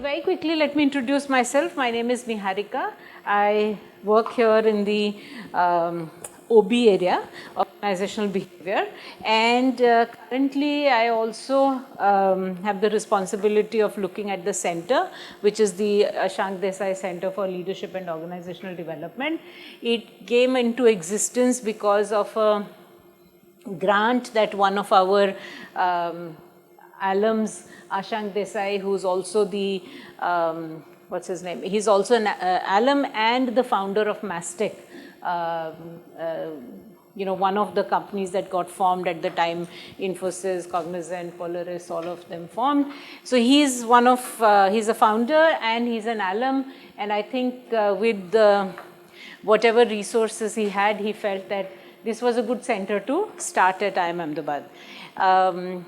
very quickly, let me introduce myself. My name is Neharika. I work here in the OB area, organizational behavior, and currently I also have the responsibility of looking at the center, which is the Ashank Desai Center for Leadership and Organizational Development. It came into existence because of a grant that one of our alums, Ashank Desai, who's also the, what's his name? He's also an alum and the founder of Mastec, one of the companies that got formed at the time, Infosys, Cognizant, Polaris, all of them formed. So he's he's a founder and he's an alum, and I think with whatever resources he had, he felt that this was a good center to start at IIM Ahmedabad. And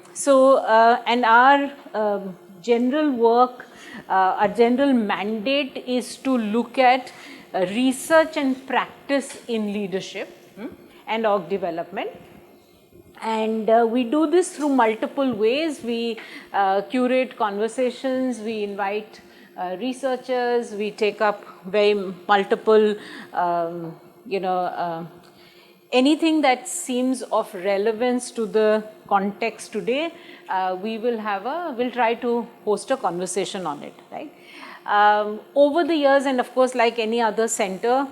our general work, our general mandate is to look at research and practice in leadership and org development. And we do this through multiple ways. We curate conversations, we invite researchers, we take up very multiple, anything that seems of relevance to the context today, we'll try to host a conversation on it, right? Over the years, and of course, like any other center,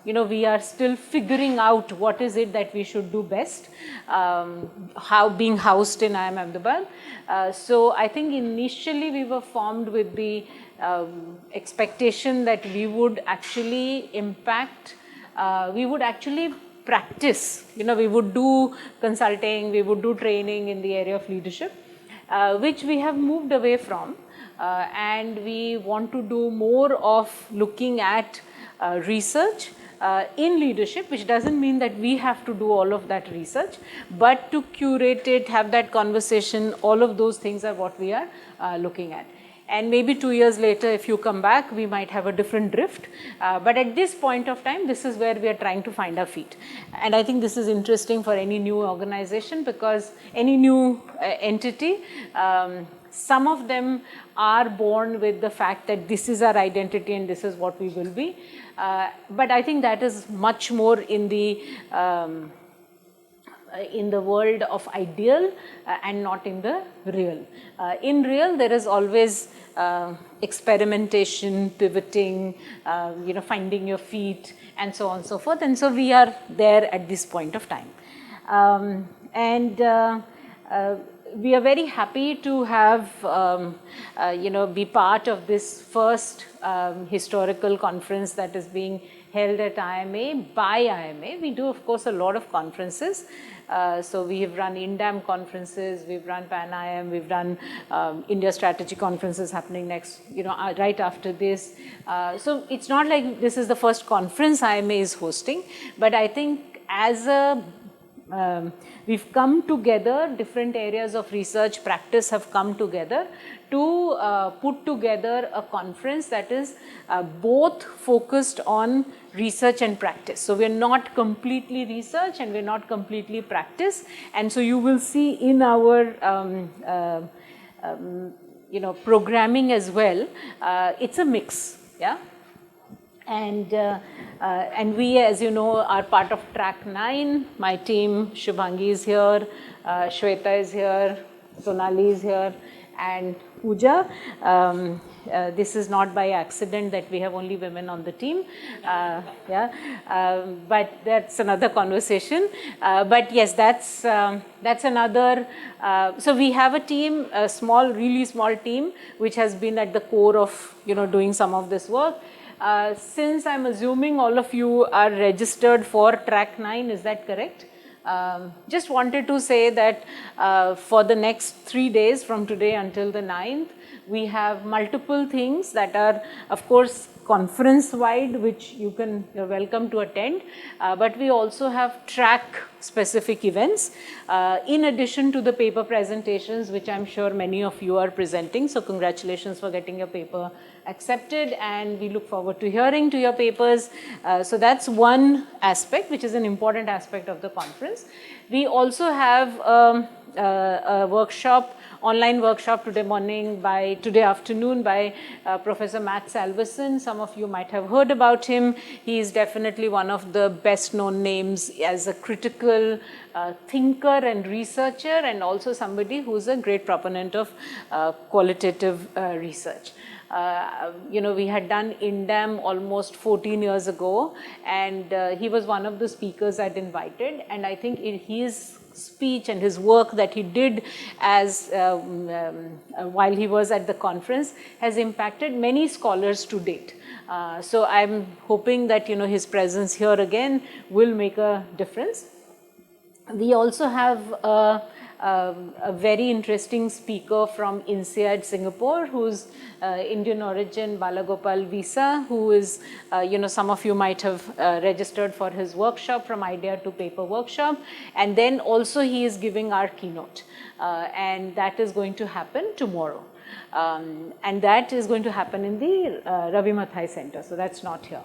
we are still figuring out what is it that we should do best, how being housed in IIM Ahmedabad. So I think initially we were formed with the expectation that we would actually impact, we would actually practice, we would do consulting, we would do training in the area of leadership, which we have moved away from, and we want to do more of looking at research in leadership, which doesn't mean that we have to do all of that research, but to curate it, have that conversation, all of those things are what we are looking at. And maybe 2 years later, if you come back, we might have a different drift. But at this point of time, this is where we are trying to find our feet. And I think this is interesting for any new organization, because any new entity, some of them are born with the fact that this is our identity and this is what we will be. But I think that is much more in the world of ideal and not in the real. In real, there is always experimentation, pivoting, finding your feet, and so on and so forth. And so we are there at this point of time. We are very happy to have, be part of this first historical conference that is being held at IIMA by IIMA. We do, of course, a lot of conferences. So we have run INDAM conferences, we've run Pan-IIM, we've run India Strategy conferences happening next, right after this. So it's not like this is the first conference IIMA is hosting, but I think as a we've come together, different areas of research practice have come together to put together a conference that is both focused on research and practice. So we're not completely research and we're not completely practice. And so you will see in our programming as well, it's a mix, yeah. And we, as you know, are part of track 9. My team, Shubhangi is here, Shweta is here, Sonali is here, and Pooja. This is not by accident that we have only women on the team, but that's another conversation. But yes, that's another. So we have a team, a small, really small team, which has been at the core of doing some of this work. Since I'm assuming all of you are registered for track 9, is that correct? Just wanted to say that for the next 3 days from today until the 9th, we have multiple things that are, of course, conference wide, which you're welcome to attend. But we also have track specific events, in addition to the paper presentations, which I'm sure many of you are presenting. So congratulations for getting your paper accepted, and we look forward to hearing to your papers. So that's one aspect, which is an important aspect of the conference. We also have a workshop, online workshop today afternoon by Professor Matt Salveson. Some of you might have heard about him. He is definitely one of the best known names as a critical thinker and researcher, and also somebody who is a great proponent of qualitative research. We had done INDAM almost 14 years ago, and he was one of the speakers I'd invited, and I think his speech and his work that he did as while he was at the conference has impacted many scholars to date. So I'm hoping that his presence here again will make a difference. We also have a very interesting speaker from INSEAD Singapore, who's Indian origin, Balagopal Visa, who is, some of you might have registered for his workshop, From Idea to Paper workshop. And then also he is giving our keynote, and that is going to happen tomorrow. And that is going to happen in the Ravi Mathai Center, so that's not here.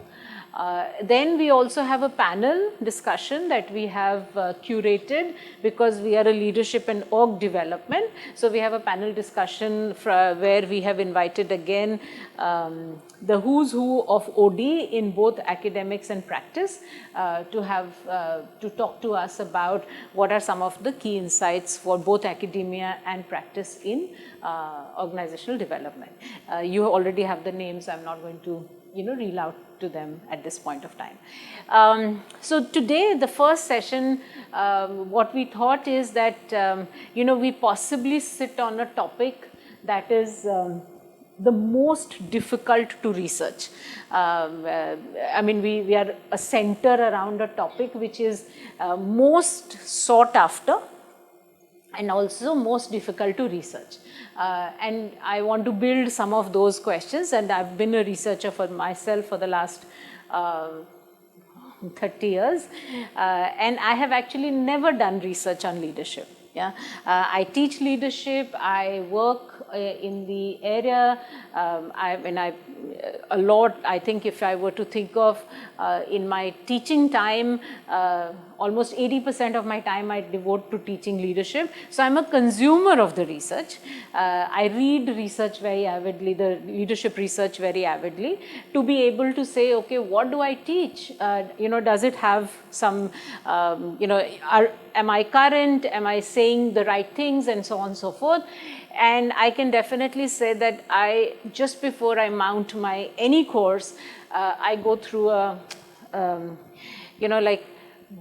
Then we also have a panel discussion that we have curated, because we are a leadership and org development. So we have a panel discussion where we have invited again the who's who of OD in both academics and practice to talk to us about what are some of the key insights for both academia and practice in organizational development. You already have the names, I'm not going to reel out to them at this point of time. So today, the first session, what we thought is that, we possibly sit on a topic that is the most difficult to research. I mean, we are a center around a topic which is most sought after and also most difficult to research. And I want to build some of those questions, and I've been a researcher for myself for the last 30 years, and I have actually never done research on leadership. Yeah, I teach leadership, I work in the area, a lot, I think if I were to think of in my teaching time, almost 80% of my time I devote to teaching leadership. So I'm a consumer of the research. I read research very avidly, the leadership research very avidly, to be able to say, okay, what do I teach? Does it have some, am I current? Am I saying the right things? And so on and so forth. And I can definitely say that just before I mount any course, I go through a,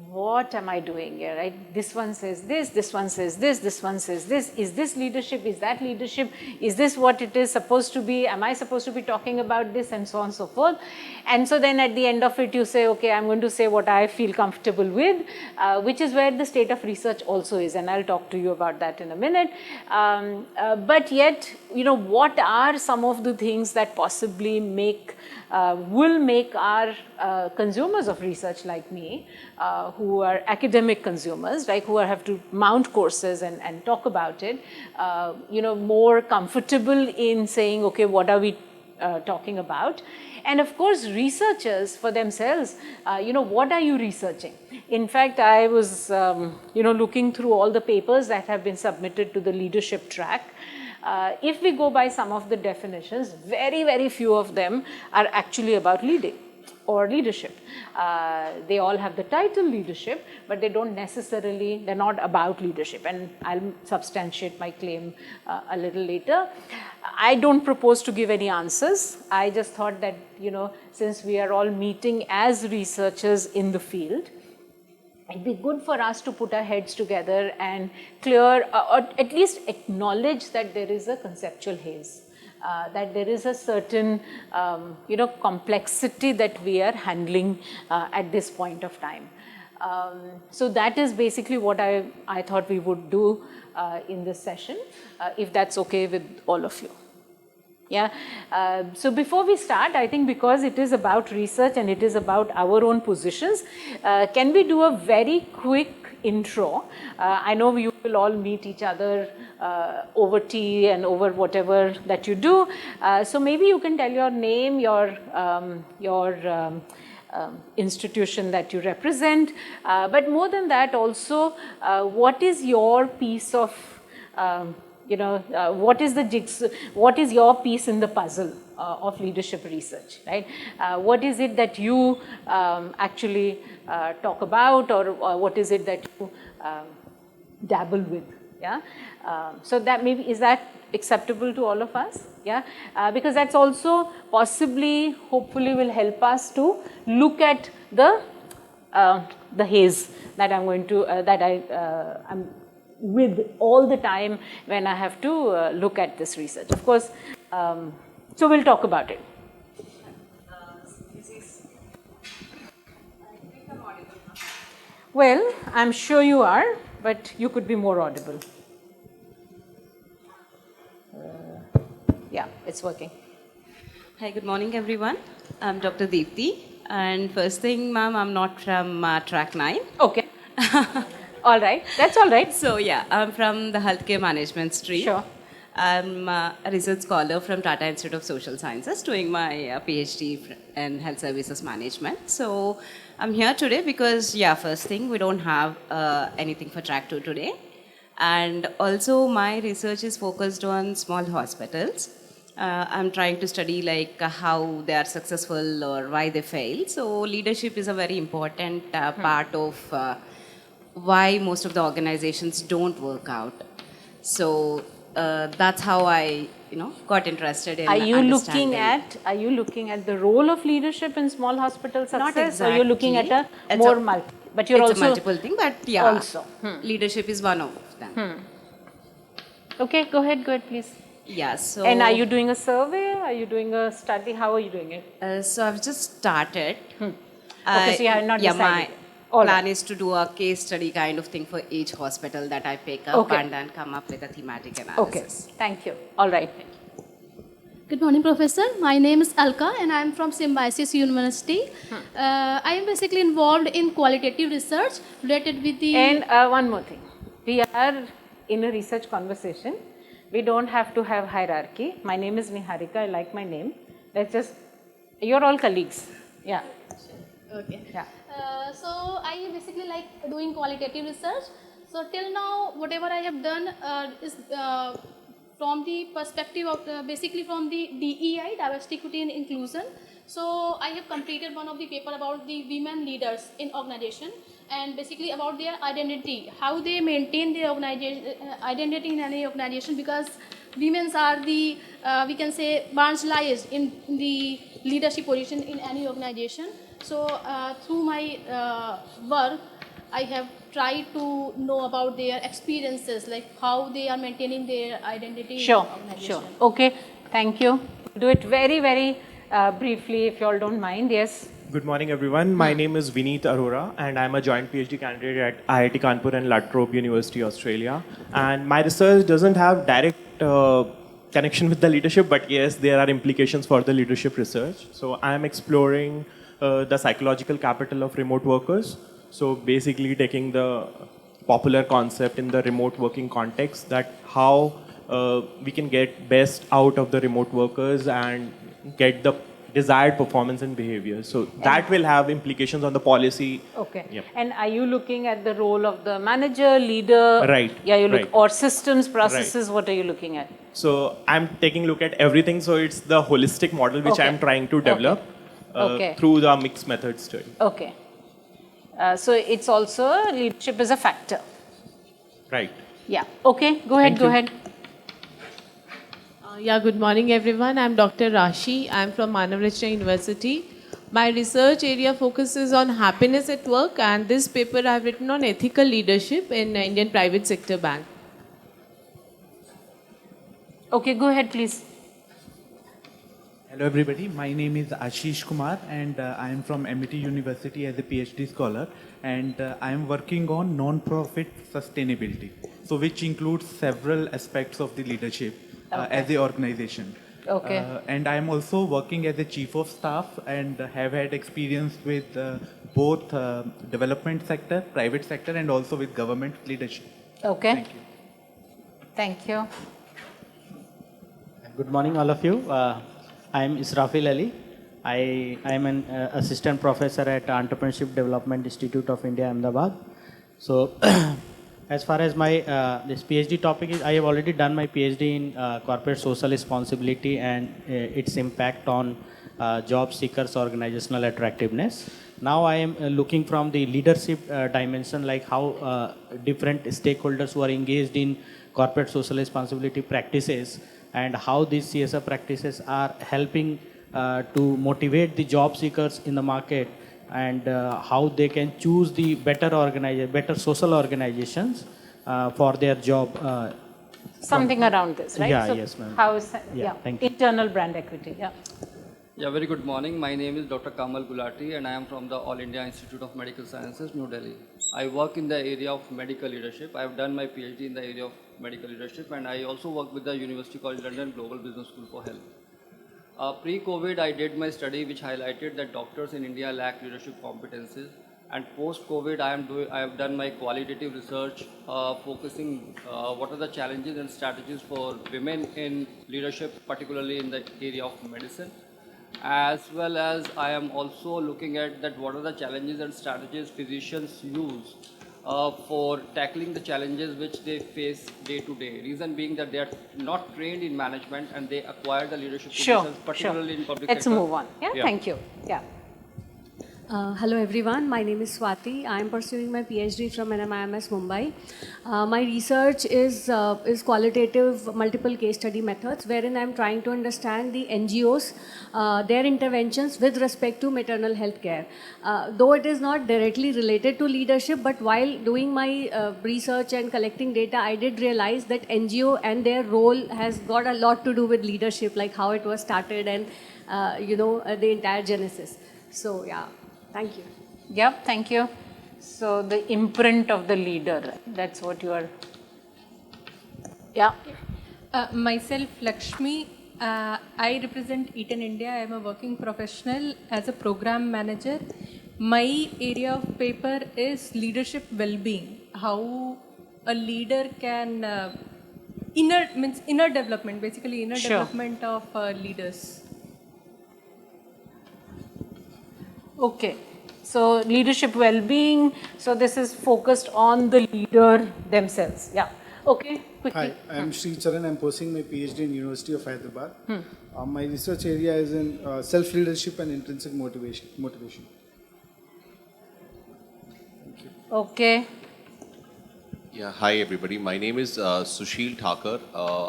what am I doing here, right? This one says this one says this one says this. Is this leadership? Is that leadership? Is this what it is supposed to be? Am I supposed to be talking about this? And so on and so forth. And so then at the end of it, you say, okay, I'm going to say what I feel comfortable with, which is where the state of research also is. And I'll talk to you about that in a minute. But yet, what are some of the things that possibly will make our consumers of research like me, who are academic consumers, right, who have to mount courses and talk about it, more comfortable in saying, okay, what are we talking about? And of course, researchers for themselves, what are you researching? In fact, I was, looking through all the papers that have been submitted to the leadership track. If we go by some of the definitions, very, very few of them are actually about leading or leadership. They all have the title leadership, but they don't necessarily, they're not about leadership. And I'll substantiate my claim a little later. I don't propose to give any answers. I just thought that, since we are all meeting as researchers in the field, it'd be good for us to put our heads together and clear, or at least acknowledge that there is a conceptual haze. That there is a certain, complexity that we are handling at this point of time. So that is basically what I thought we would do in this session, if that's okay with all of you. Yeah. So before we start, I think because it is about research and it is about our own positions, can we do a very quick intro. I know you will all meet each other over tea and over whatever that you do. So maybe you can tell your name, your institution that you represent, but more than that also, what is your piece of, what is the jigsaw, what is your piece in the puzzle of leadership research, right? What is it that you actually talk about, or what is it that you dabble with, yeah? So that maybe, is that acceptable to all of us? Yeah, because that's also possibly, hopefully will help us to look at the haze that I'm going to, I'm with all the time when I have to look at this research. Of course, so we'll talk about it. Well, I'm sure you are, but you could be more audible. Yeah, it's working. Hi, good morning, everyone. I'm Dr. Deepthi. And first thing, ma'am, I'm not from track 9. Okay. All right. That's all right. So, yeah, I'm from the healthcare management stream. Sure. I'm a research scholar from Tata Institute of Social Sciences doing my PhD in health services management. So, I'm here today because, yeah, first thing, we don't have anything for track 2 today. And also, my research is focused on small hospitals. I'm trying to study like how they are successful or why they fail. So leadership is a very important part of why most of the organizations don't work out. So that's how I, got interested in. Are you looking at the role of leadership in small hospital success? Not exactly. Or you're looking at but you're it's also a multiple thing, but yeah, also leadership is one of them. Okay, go ahead, please. Yeah, so... And are you doing a survey? Are you doing a study? How are you doing it? So I've just started. Okay, so you have not decided. My plan is to do a case study kind of thing for each hospital that I pick up and then come up with a thematic analysis. Okay, thank you. All right. Good morning, Professor. My name is Alka and I am from Symbiosis University. I am basically involved in qualitative research related with the... And one more thing. We are in a research conversation. We don't have to have hierarchy. My name is Neharika. I like my name. Let's just, you're all colleagues. Yeah. Okay. Yeah. So I basically like doing qualitative research. So till now, whatever I have done is from the perspective of basically from the DEI, diversity, equity and inclusion. So I have completed one of the paper about the women leaders in organization and basically about their identity, how they maintain their organization, identity in any organization, because women are the, we can say, marginalized in the leadership position in any organization. So through my work, I have tried to know about their experiences, like how they are maintaining their identity in the organization. Sure. Okay, thank you. Do it very, very briefly, if you all don't mind. Yes. Good morning, everyone. My name is Vineet Arora, and I'm a joint PhD candidate at IIT Kanpur and La Trobe University, Australia. And my research doesn't have direct connection with the leadership, but yes, there are implications for the leadership research. So I'm exploring the psychological capital of remote workers. So basically taking the popular concept in the remote working context, that how we can get best out of the remote workers and get the desired performance and behavior. So that will have implications on the policy. Okay. Yep. And are you looking at the role of the manager, leader? Right. Yeah, you look, right. or systems, processes, what are you looking at? So I'm taking a look at everything. So it's the holistic model which I'm trying to develop through the mixed method study. Okay. So it's also leadership is a factor. Right. Yeah. Okay. Go ahead. Go ahead. Yeah, good morning, everyone. I'm Dr. Rashi. I'm from Manav Rachna University. My research area focuses on happiness at work, and this paper I've written on ethical leadership in Indian private sector bank. Okay, go ahead, please. Hello everybody, my name is Ashish Kumar and I am from MIT University as a PhD scholar, and I am working on non-profit sustainability, so which includes several aspects of the leadership as an organization. And I am also working as a chief of staff and have had experience with both development sector, private sector, and also with government leadership. Okay. Thank you. Thank you. Good morning, all of you. I am Israfil Ali. I am an assistant professor at Entrepreneurship Development Institute of India, Ahmedabad. So, as far as my this PhD topic is, I have already done my PhD in corporate social responsibility and its impact on job seekers' organizational attractiveness. Now I am looking from the leadership dimension, like how different stakeholders who are engaged in corporate social responsibility practices and how these CSR practices are helping to motivate the job seekers in the market, and how they can choose the better social organizations for their job. Something around this, right? Yeah, So yes, ma'am. how is, Yeah, thank you. internal brand equity, yeah. Yeah, very good morning. My name is Dr. Kamal Gulati and I am from the All India Institute of Medical Sciences, New Delhi. I work in the area of medical leadership. I have done my PhD in the area of medical leadership, and I also work with the University College London Global Business School for Health. Pre-COVID, I did my study which highlighted that doctors in India lack leadership competencies. And post-COVID, I have done my qualitative research focusing what are the challenges and strategies for women in leadership, particularly in the area of medicine. As well as I am also looking at that what are the challenges and strategies physicians use for tackling the challenges which they face day to day. Reason being that they are not trained in management and they acquire the leadership positions, particularly in public Let's sector. move on. Yeah, thank you. Yeah. Hello everyone, my name is Swati. I am pursuing my PhD from IIMS Mumbai. My research is qualitative multiple case study methods, wherein I am trying to understand the NGOs, their interventions with respect to maternal health care. Though it is not directly related to leadership, but while doing my research and collecting data, I did realize that NGO and their role has got a lot to do with leadership, like how it was started and the entire genesis. So yeah. Thank you. Yep, thank you. So the imprint of the leader, right? That's what you are. Yeah. Myself, Lakshmi. I represent Eaton India. I am a working professional as a program manager. My area of paper is leadership well-being. How a leader can inner development, basically inner development of leaders. Okay. So leadership well-being. So this is focused on the leader themselves. Yeah. Okay. Quickly. Hi, I am Sri Charan. I am pursuing my PhD in University of Hyderabad. My research area is in self-leadership and intrinsic motivation. Thank you. Okay. Yeah, hi everybody. My name is Sushil Thakur.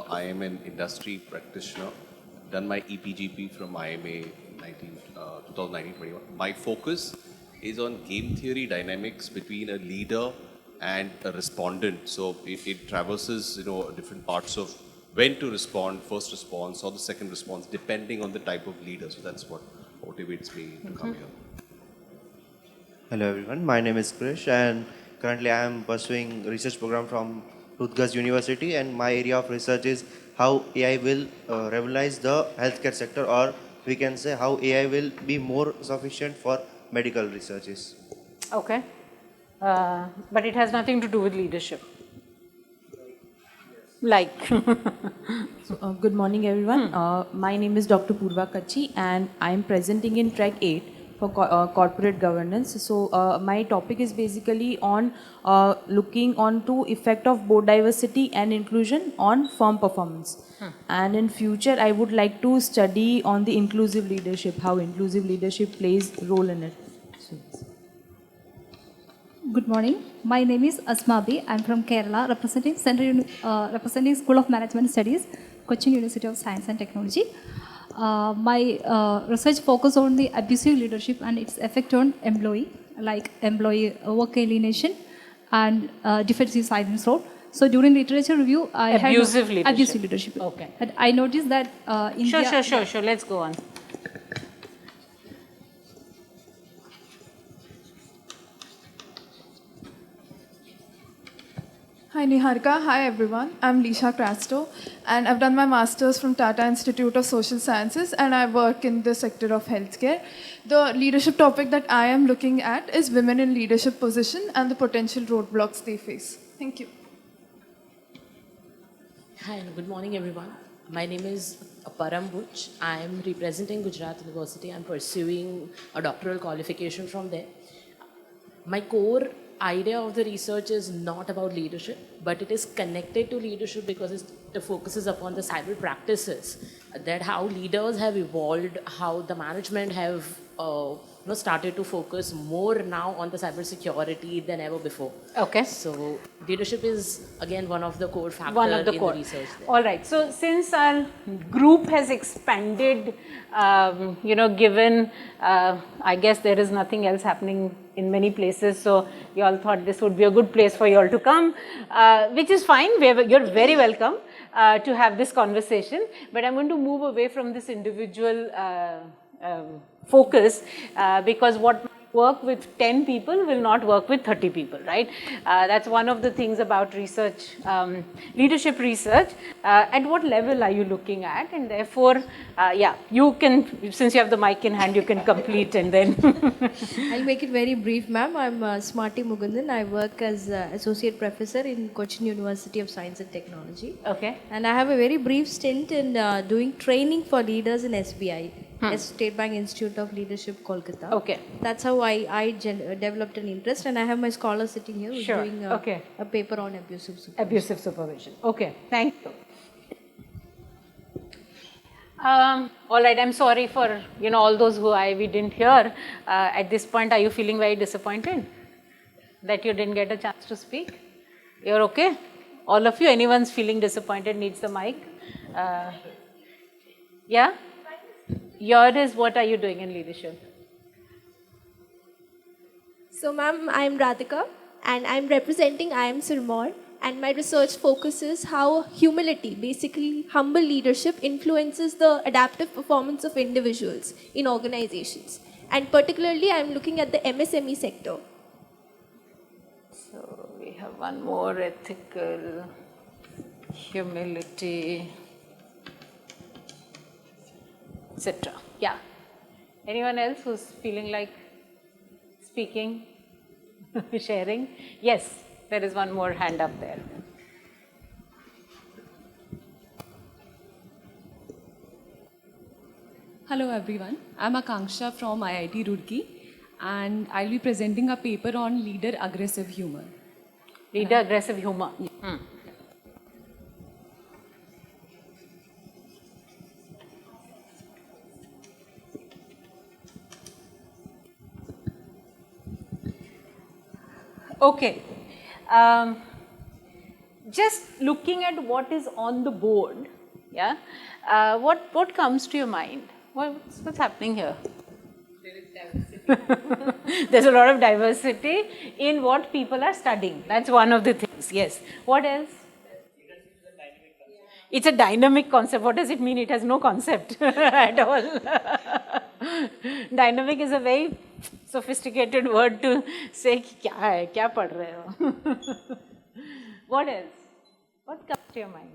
I am an industry practitioner. Done my EPGP from IIMA 2019-21. My focus is on game theory dynamics between a leader and a respondent. So it traverses, different parts of when to respond, first response or the second response, depending on the type of leader. So that's what motivates me to come here. Hello everyone, my name is Krish and currently I am pursuing a research program from Rutgers University, and my area of research is how AI will revolutionize the healthcare sector, or we can say how AI will be more sufficient for medical researches. Okay. But it has nothing to do with leadership. Good morning everyone. My name is Dr. Purva Kachi and I am presenting in track 8 for corporate governance. So my topic is basically on looking on to effect of board diversity and inclusion on firm performance. And in future I would like to study on the inclusive leadership, how inclusive leadership plays role in it. Good morning. My name is Asmabi. I am from Kerala, representing representing School of Management Studies, Cochin University of Science and Technology. My research focus on the abusive leadership and its effect on employee, like employee work alienation and defensive silence role. So during literature review, I had abusive leadership. Okay. And I noticed that India. Sure. Let's go on. Hi Neharika, hi everyone. I'm Lisha Crasto and I've done my master's from Tata Institute of Social Sciences and I work in the sector of healthcare. The leadership topic that I am looking at is women in leadership position and the potential roadblocks they face. Thank you. Hi, and good morning everyone. My name is Param Buch. I am representing Gujarat University. I'm pursuing a doctoral qualification from there. My core idea of the research is not about leadership, but it is connected to leadership because it focuses upon the cyber practices, that how leaders have evolved, how the management have started to focus more now on the cyber security than ever before. Okay. So leadership is again one of the core factors One of the in core. the research there. All right. So since our group has expanded, given I guess there is nothing else happening in many places, so you all thought this would be a good place for you all to come, which is fine. You're very welcome to have this conversation. But I'm going to move away from this individual focus because what might work with 10 people will not work with 30 people, right? That's one of the things about research, leadership research. At what level are you looking at? And therefore, you can, since you have the mic in hand, you can complete and then. I'll make it very brief, ma'am. I'm Smarty Mugundan. I work as Associate Professor in Cochin University of Science and Technology. Okay. And I have a very brief stint in doing training for leaders in SBI. State Bank Institute of Leadership, Kolkata. Okay. That's how I developed an interest, and I have my scholar sitting here who's doing a paper on abusive supervision. Abusive supervision. Okay, thank you. All right, I'm sorry for all those who we didn't hear. At this point, are you feeling very disappointed that you didn't get a chance to speak? You're okay? All of you, anyone's feeling disappointed needs the mic. Yeah? Yours, what are you doing in leadership? So ma'am, I am Radhika and I am representing IIM Sirmaur, and my research focuses how humility, basically humble leadership, influences the adaptive performance of individuals in organizations. And particularly I am looking at the MSME sector. So we have one more: ethical, humility, etc. Yeah. Anyone else who's feeling like speaking, sharing? Yes, there is one more hand up there. Hello everyone, I'm Akanksha from IIT Roorkee and I'll be presenting a paper on leader aggressive humor. Leader aggressive humor. Yeah. Okay. Just looking at what is on the board, yeah. What comes to your mind? What's happening here? There's a lot of diversity in what people are studying. That's one of the things. Yes. What else? It's a dynamic concept. What does it mean? It has no concept at all. Dynamic is a very sophisticated word to say kya hai, kya pad rahe ho. What else? What comes to your mind?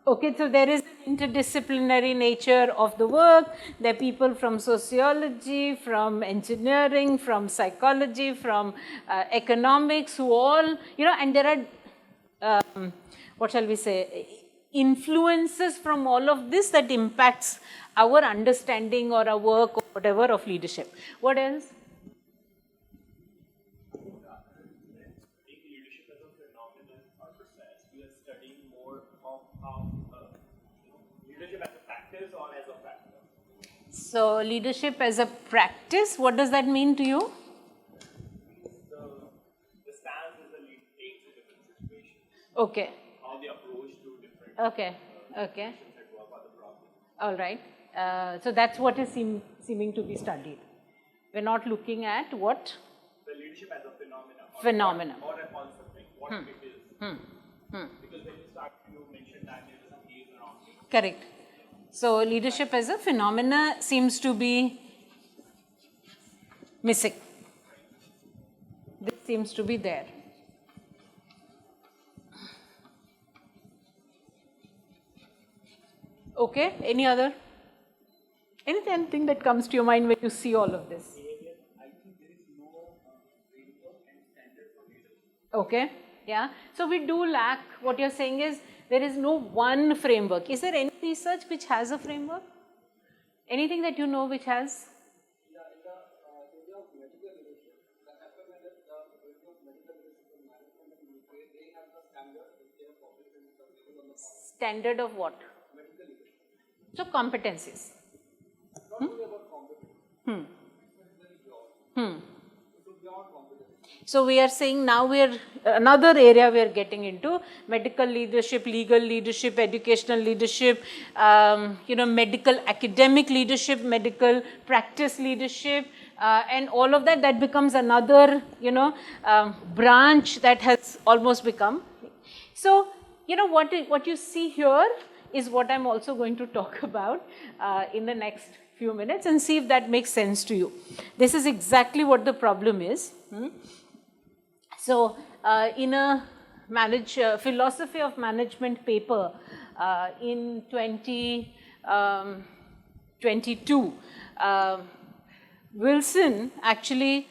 Okay, so there is an interdisciplinary nature of the work. There are people from sociology, from engineering, from psychology, from economics who all, and there are, what shall we say, influences from all of this that impacts our understanding or our work or whatever of leadership. What else? So leadership as a practice, what does that mean to you? The stance that the leader takes in different situations. Okay. How they approach to different okay. All right. So that's what is seeming to be studied. We're not looking at what? The leadership as a Phenomena. Or a concept, like what it is. Because when you start, you mentioned that there is some case around it. Correct. So leadership as a phenomena seems to be missing. seems to be there. Okay, anything that comes to your mind when you see all of this? Okay, yeah. So we do lack, what you're saying is there is no one framework. Is there any research which has a framework? Anything that you know which has? Standard of what? So competencies. So we are saying now another area we are getting into medical leadership, legal leadership, educational leadership, medical academic leadership, medical practice leadership, and all of that becomes another, branch that has almost become. So, what you see here is what I'm also going to talk about in the next few minutes and see if that makes sense to you. This is exactly what the problem is. So, in a philosophy of management paper in 2022, Wilson actually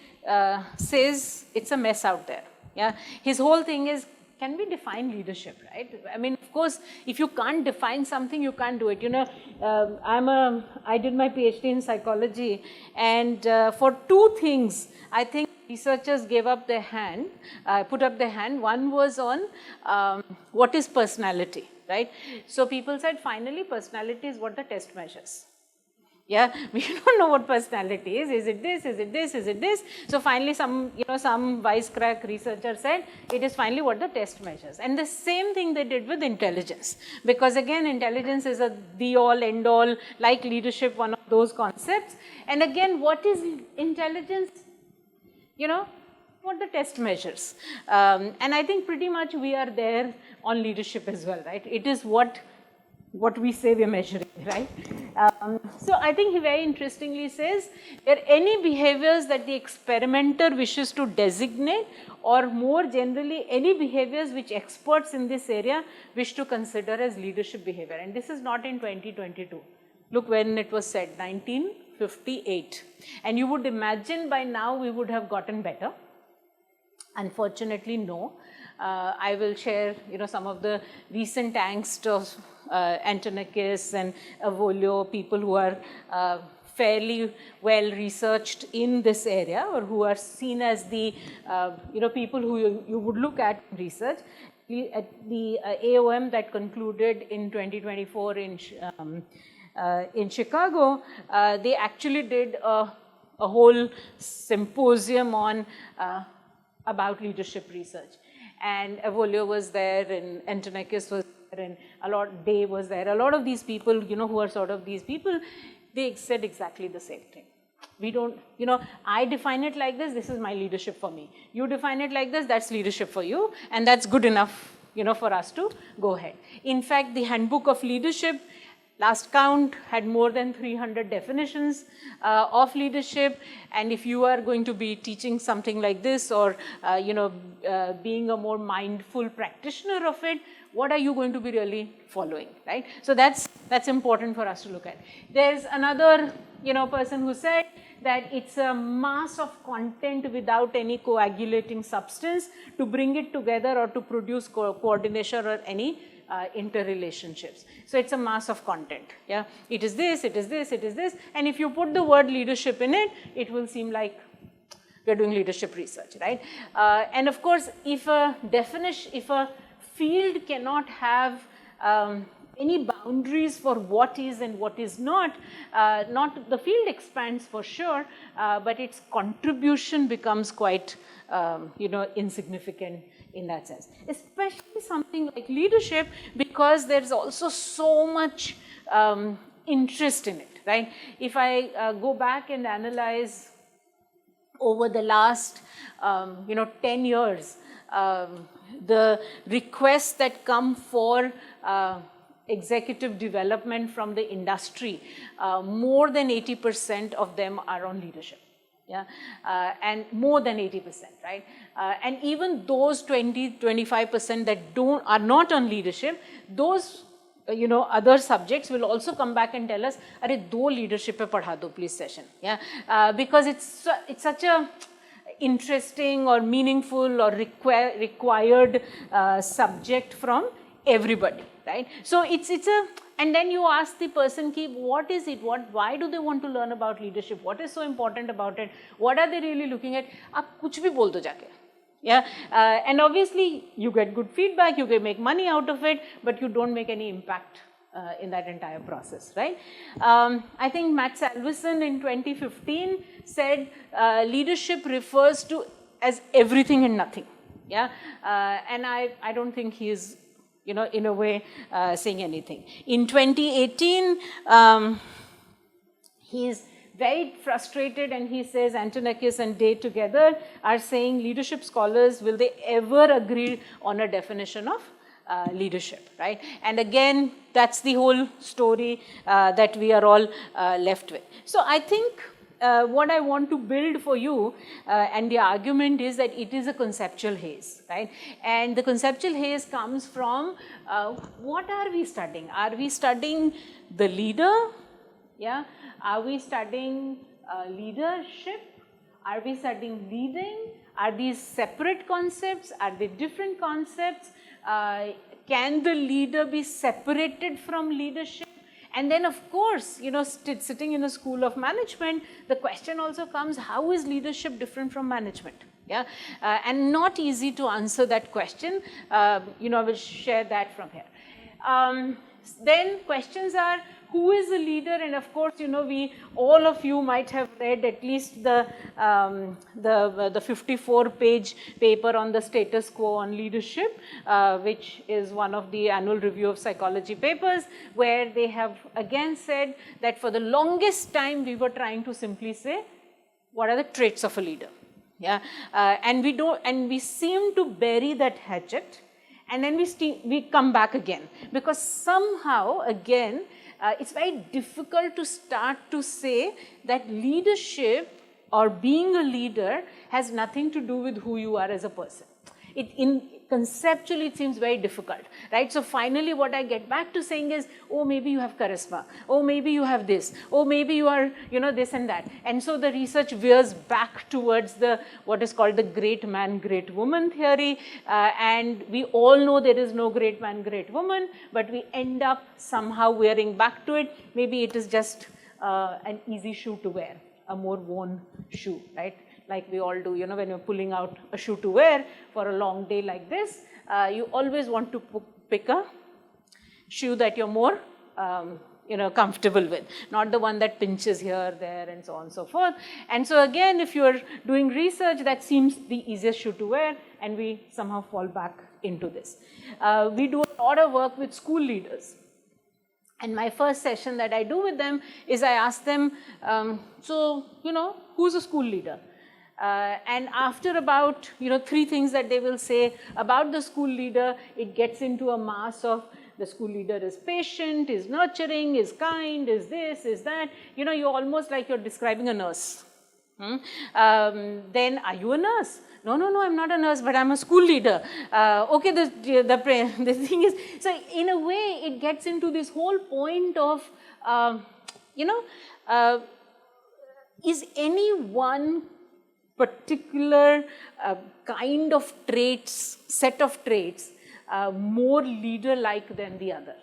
says it's a mess out there. Yeah, his whole thing is, can we define leadership, right? I mean, of course, if you can't define something, you can't do it. I did my PhD in psychology, and for two things, I think researchers gave up their hand, put up their hand. One was on what is personality, right? So people said, finally, personality is what the test measures. Yeah, we don't know what personality is. Is it this? Is it this? Is it this? So finally, some wisecrack researcher said it is finally what the test measures. And the same thing they did with intelligence, because again, intelligence is a be-all, end-all, like leadership, one of those concepts. And again, what is intelligence? What the test measures. And I think pretty much we are there on leadership as well, right? It is what we say we're measuring, right? So I think he very interestingly says, there are any behaviors that the experimenter wishes to designate, or more generally, any behaviors which experts in this area wish to consider as leadership behavior. And this is not in 2022. Look when it was said, 1958. And you would imagine by now we would have gotten better. Unfortunately, no. I will share, some of the recent angst of Antonikis and Avolio, people who are fairly well researched in this area, or who are seen as the, people who you would look at research. At the AOM that concluded in 2024 in Chicago, they actually did a whole symposium on about leadership research. And Avolio was there, and Antonikis was there, and Day was there. A lot of these people, who are sort of these people, they said exactly the same thing. We don't, I define it like this is my leadership for me. You define it like this, that's leadership for you, and that's good enough, for us to go ahead. In fact, the Handbook of Leadership, last count, had more than 300 definitions of leadership. And if you are going to be teaching something like this, or being a more mindful practitioner of it, what are you going to be really following, right? So that's important for us to look at. There's another person who said that it's a mass of content without any coagulating substance to bring it together or to produce coordination or any interrelationships. So it's a mass of content. Yeah, it is this, it is this, it is this, and if you put the word leadership in it, it will seem like we're doing leadership research, right? And of course, if a field cannot have any boundaries for what is and what is not the field expands for sure, but its contribution becomes quite insignificant in that sense, especially something like leadership, because there's also so much interest in it, right? If I go back and analyze over the last 10 years, the requests that come for executive development from the industry, more than 80% of them are on leadership. Yeah, and more than 80%, right? And even those 25% that are not on leadership, those other subjects will also come back and tell us, "Arey, do leadership pe padha do please session." Yeah, because it's such a interesting or meaningful or required subject from everybody, right? So it's a, and then you ask the person, what is it, why do they want to learn about leadership, what is so important about it, what are they really looking at? Aap kuch bhi bol do jaake. Yeah, and obviously you get good feedback, you can make money out of it, but you don't make any impact in that entire process, right? I think Matt Salveson in 2015 said leadership refers to as everything and nothing. Yeah, and I don't think he is, in a way saying anything. In 2018, he is very frustrated, and he says Antonikis and Day together are saying leadership scholars, will they ever agree on a definition of leadership, right? And again, that's the whole story that we are all left with. So I think what I want to build for you, and the argument is that it is a conceptual haze, right? And the conceptual haze comes from what are we studying? Are we studying the leader? Yeah. Are we studying leadership? Are we studying leading? Are these separate concepts? Are they different concepts? Can the leader be separated from leadership? And then, of course, sitting in a school of management, the question also comes, how is leadership different from management? Yeah, and not easy to answer that question. I will share that from here. Then questions are, who is a leader? And of course, all of you might have read at least the 54-page paper on the status quo on leadership, which is one of the annual review of psychology papers, where they have again said that for the longest time we were trying to simply say, what are the traits of a leader? Yeah, and we seem to bury that hatchet, and then we come back again, because somehow again, it's very difficult to start to say that leadership or being a leader has nothing to do with who you are as a person. Conceptually, it seems very difficult, right? So finally, what I get back to saying is, oh, maybe you have charisma. Oh, maybe you have this. Oh, maybe you are, this and that. And so the research veers back towards what is called the great man, great woman theory. And we all know there is no great man, great woman, but we end up somehow veering back to it. Maybe it is just an easy shoe to wear, a more worn shoe, right? Like we all do, when you're pulling out a shoe to wear for a long day like this, you always want to pick a shoe that you're more, comfortable with, not the one that pinches here, there, and so on and so forth. And so again, if you're doing research, that seems the easiest shoe to wear, and we somehow fall back into this. We do a lot of work with school leaders. And my first session that I do with them is I ask them, who's a school leader? And after about 3 things that they will say about the school leader, it gets into a mass of the school leader is patient, is nurturing, is kind, is this, is that. You're almost like you're describing a nurse. Then, are you a nurse? No, I'm not a nurse, but I'm a school leader. Okay, the thing is, so in a way, it gets into this whole point of, is any one particular kind of traits, set of traits, more leader-like than the other,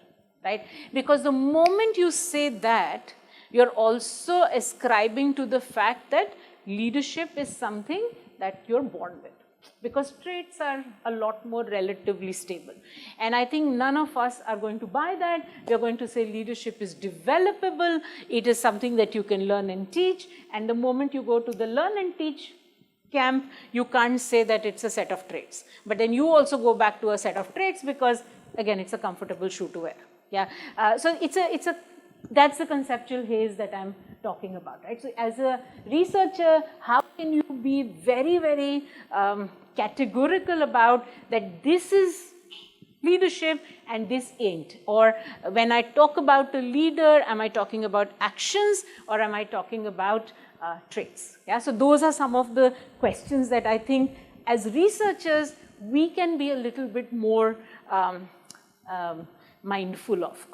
right? Because the moment you say that, you're also ascribing to the fact that leadership is something that you're born with, because traits are a lot more relatively stable. And I think none of us are going to buy that. We're going to say leadership is developable, it is something that you can learn and teach, and the moment you go to the learn and teach camp, you can't say that it's a set of traits. But then you also go back to a set of traits because, again, it's a comfortable shoe to wear. Yeah. So that's the conceptual haze that I'm talking about, right? So as a researcher, how can you be very, very categorical about that this is leadership and this ain't? Or when I talk about a leader, am I talking about actions or am I talking about traits? Yeah, so those are some of the questions that I think as researchers we can be a little bit more mindful of,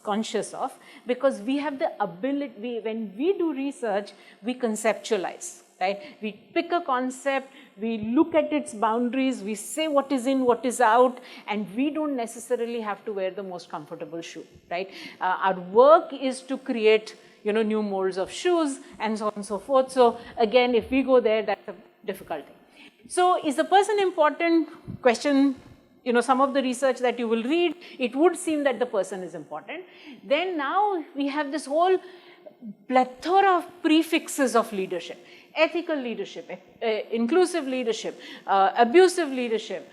conscious of, because we have the ability, when we do research, we conceptualize, right? We pick a concept, we look at its boundaries, we say what is in, what is out, and we don't necessarily have to wear the most comfortable shoe, right? Our work is to create, new molds of shoes and so on and so forth. So again, if we go there, that's a difficult thing. So is the person important? Question, some of the research that you will read, it would seem that the person is important. Then now we have this whole plethora of prefixes of leadership. Ethical leadership, inclusive leadership, abusive leadership,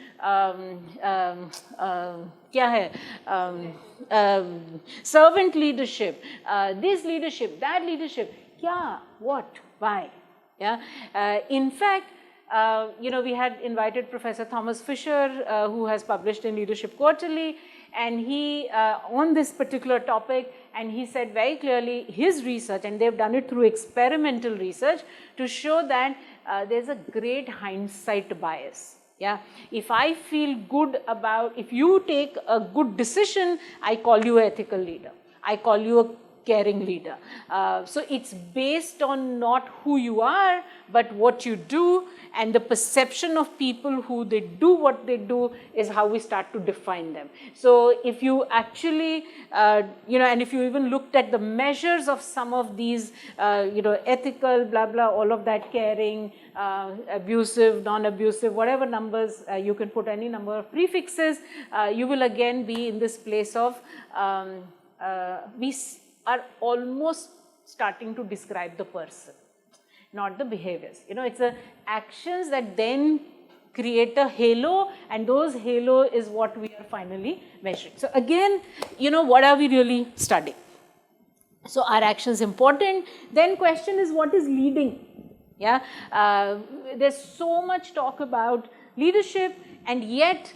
servant leadership, this leadership, that leadership, what, why? Yeah. In fact, we had invited Professor Thomas Fisher, who has published in Leadership Quarterly, and he, on this particular topic, and he said very clearly his research, and they've done it through experimental research, to show that there's a great hindsight bias. Yeah, if I feel good about, if you take a good decision, I call you an ethical leader. I call you a caring leader. So it's based on not who you are, but what you do, and the perception of people who they do what they do is how we start to define them. So if you actually, and if you even looked at the measures of some of these, ethical, blah, blah, all of that, caring, abusive, non-abusive, whatever numbers, you can put any number of prefixes, you will again be in this place of, we are almost starting to describe the person, not the behaviors. It's the actions that then create a halo, and those halo is what we are finally measuring. So again, what are we really studying? So are actions important? Then question is, what is leading? Yeah, there's so much talk about leadership, and yet,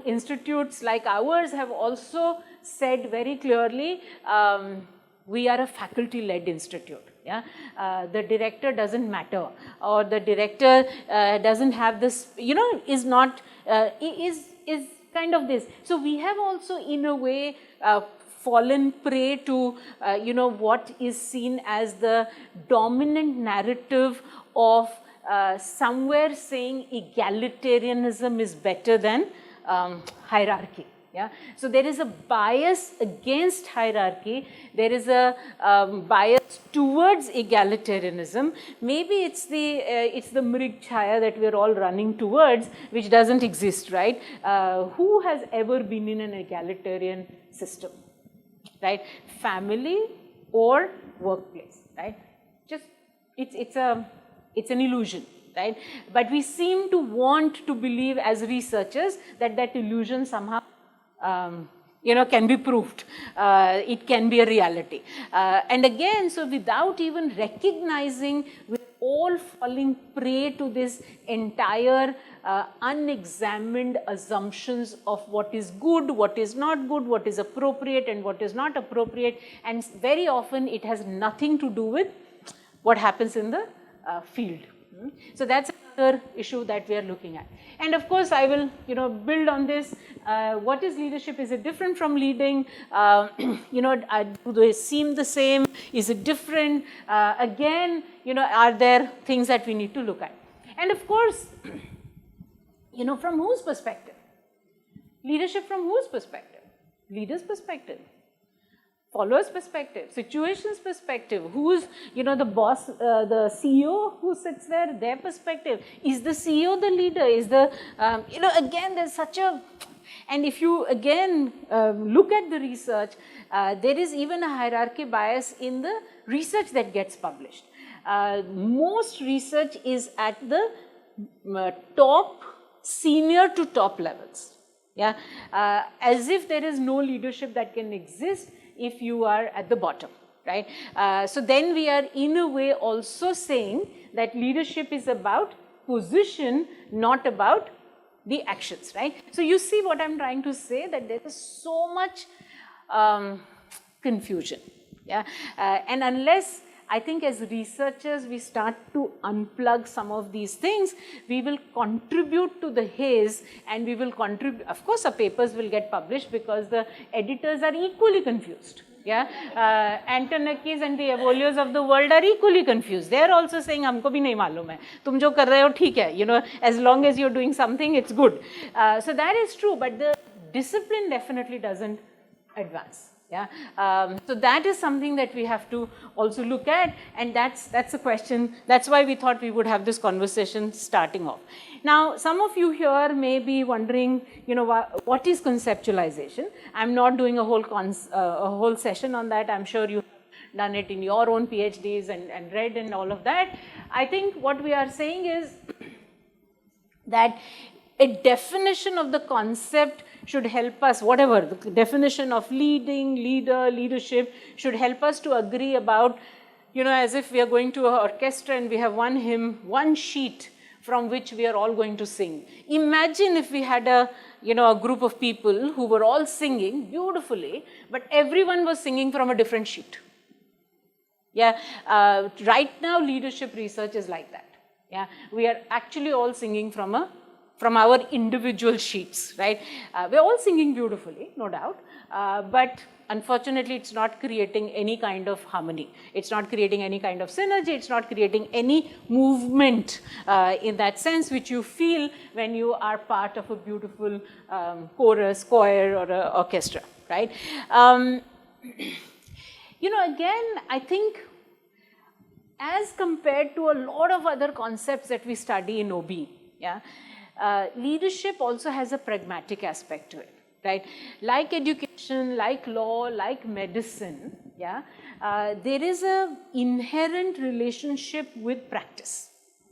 institutes like ours have also said very clearly, we are a faculty-led institute. Yeah, the director doesn't matter, or the director doesn't have this, is not, is kind of this. So we have also in a way fallen prey to, what is seen as the dominant narrative of somewhere saying egalitarianism is better than hierarchy. Yeah, so there is a bias against hierarchy. There is a bias towards egalitarianism. Maybe it's the Mrig Chaya that we're all running towards, which doesn't exist, right? Who has ever been in an egalitarian system, right? Family or workplace, right? Just it's an illusion. Right? But we seem to want to believe as researchers that illusion somehow can be proved. It can be a reality. And again, so without even recognizing, we're all falling prey to this entire unexamined assumptions of what is good, what is not good, what is appropriate and what is not appropriate. And very often it has nothing to do with what happens in the field. So that's another issue that we are looking at. And of course, I will, build on this. What is leadership? Is it different from leading? Do they seem the same? Is it different? Again, are there things that we need to look at? And of course, from whose perspective? Leadership from whose perspective? Leader's perspective. Follower's perspective, situation's perspective, who's, the boss, the CEO who sits there, their perspective. Is the CEO the leader? Is the, again, there's such a, and if you again look at the research, there is even a hierarchy bias in the research that gets published. Most research is at the top, senior to top levels. Yeah, as if there is no leadership that can exist if you are at the bottom, right? So then we are in a way also saying that leadership is about position, not about the actions, right? So you see what I'm trying to say, that there is so much confusion, yeah, and unless I think as researchers we start to unplug some of these things, we will contribute to the haze, and we will contribute, of course our papers will get published because the editors are equally confused. Yeah, Antonakis and the Evolios of the world are equally confused. They are also saying, "हमको भी नहीं मालूम है, तुम जो कर रहे हो ठीक है, you know, as long as you're doing something, it's good." So that is true, but the discipline definitely doesn't advance. Yeah, so that is something that we have to also look at, and that's a question. That's why we thought we would have this conversation starting off. Now, some of you here may be wondering, you know, what is conceptualization? I'm not doing a whole session on that. I'm sure you've done it in your own PhDs and read and all of that. I think what we are saying is that a definition of the concept should help us, whatever, the definition of leadership should help us to agree about, you know, as if we are going to an orchestra and we have one hymn, one sheet from which we are all going to sing. Imagine if we had a group of people who were all singing beautifully, but everyone was singing from a different sheet. Yeah, right now leadership research is like that. Yeah, we are actually all singing from our individual sheets, right? We're all singing beautifully, no doubt, but unfortunately it's not creating any kind of harmony. It's not creating any kind of synergy. It's not creating any movement in that sense which you feel when you are part of a beautiful chorus, choir, or an orchestra, right? You know, again, I think as compared to a lot of other concepts that we study in OB, yeah, leadership also has a pragmatic aspect to it, right? Like education, like law, like medicine, yeah, there is an inherent relationship with practice,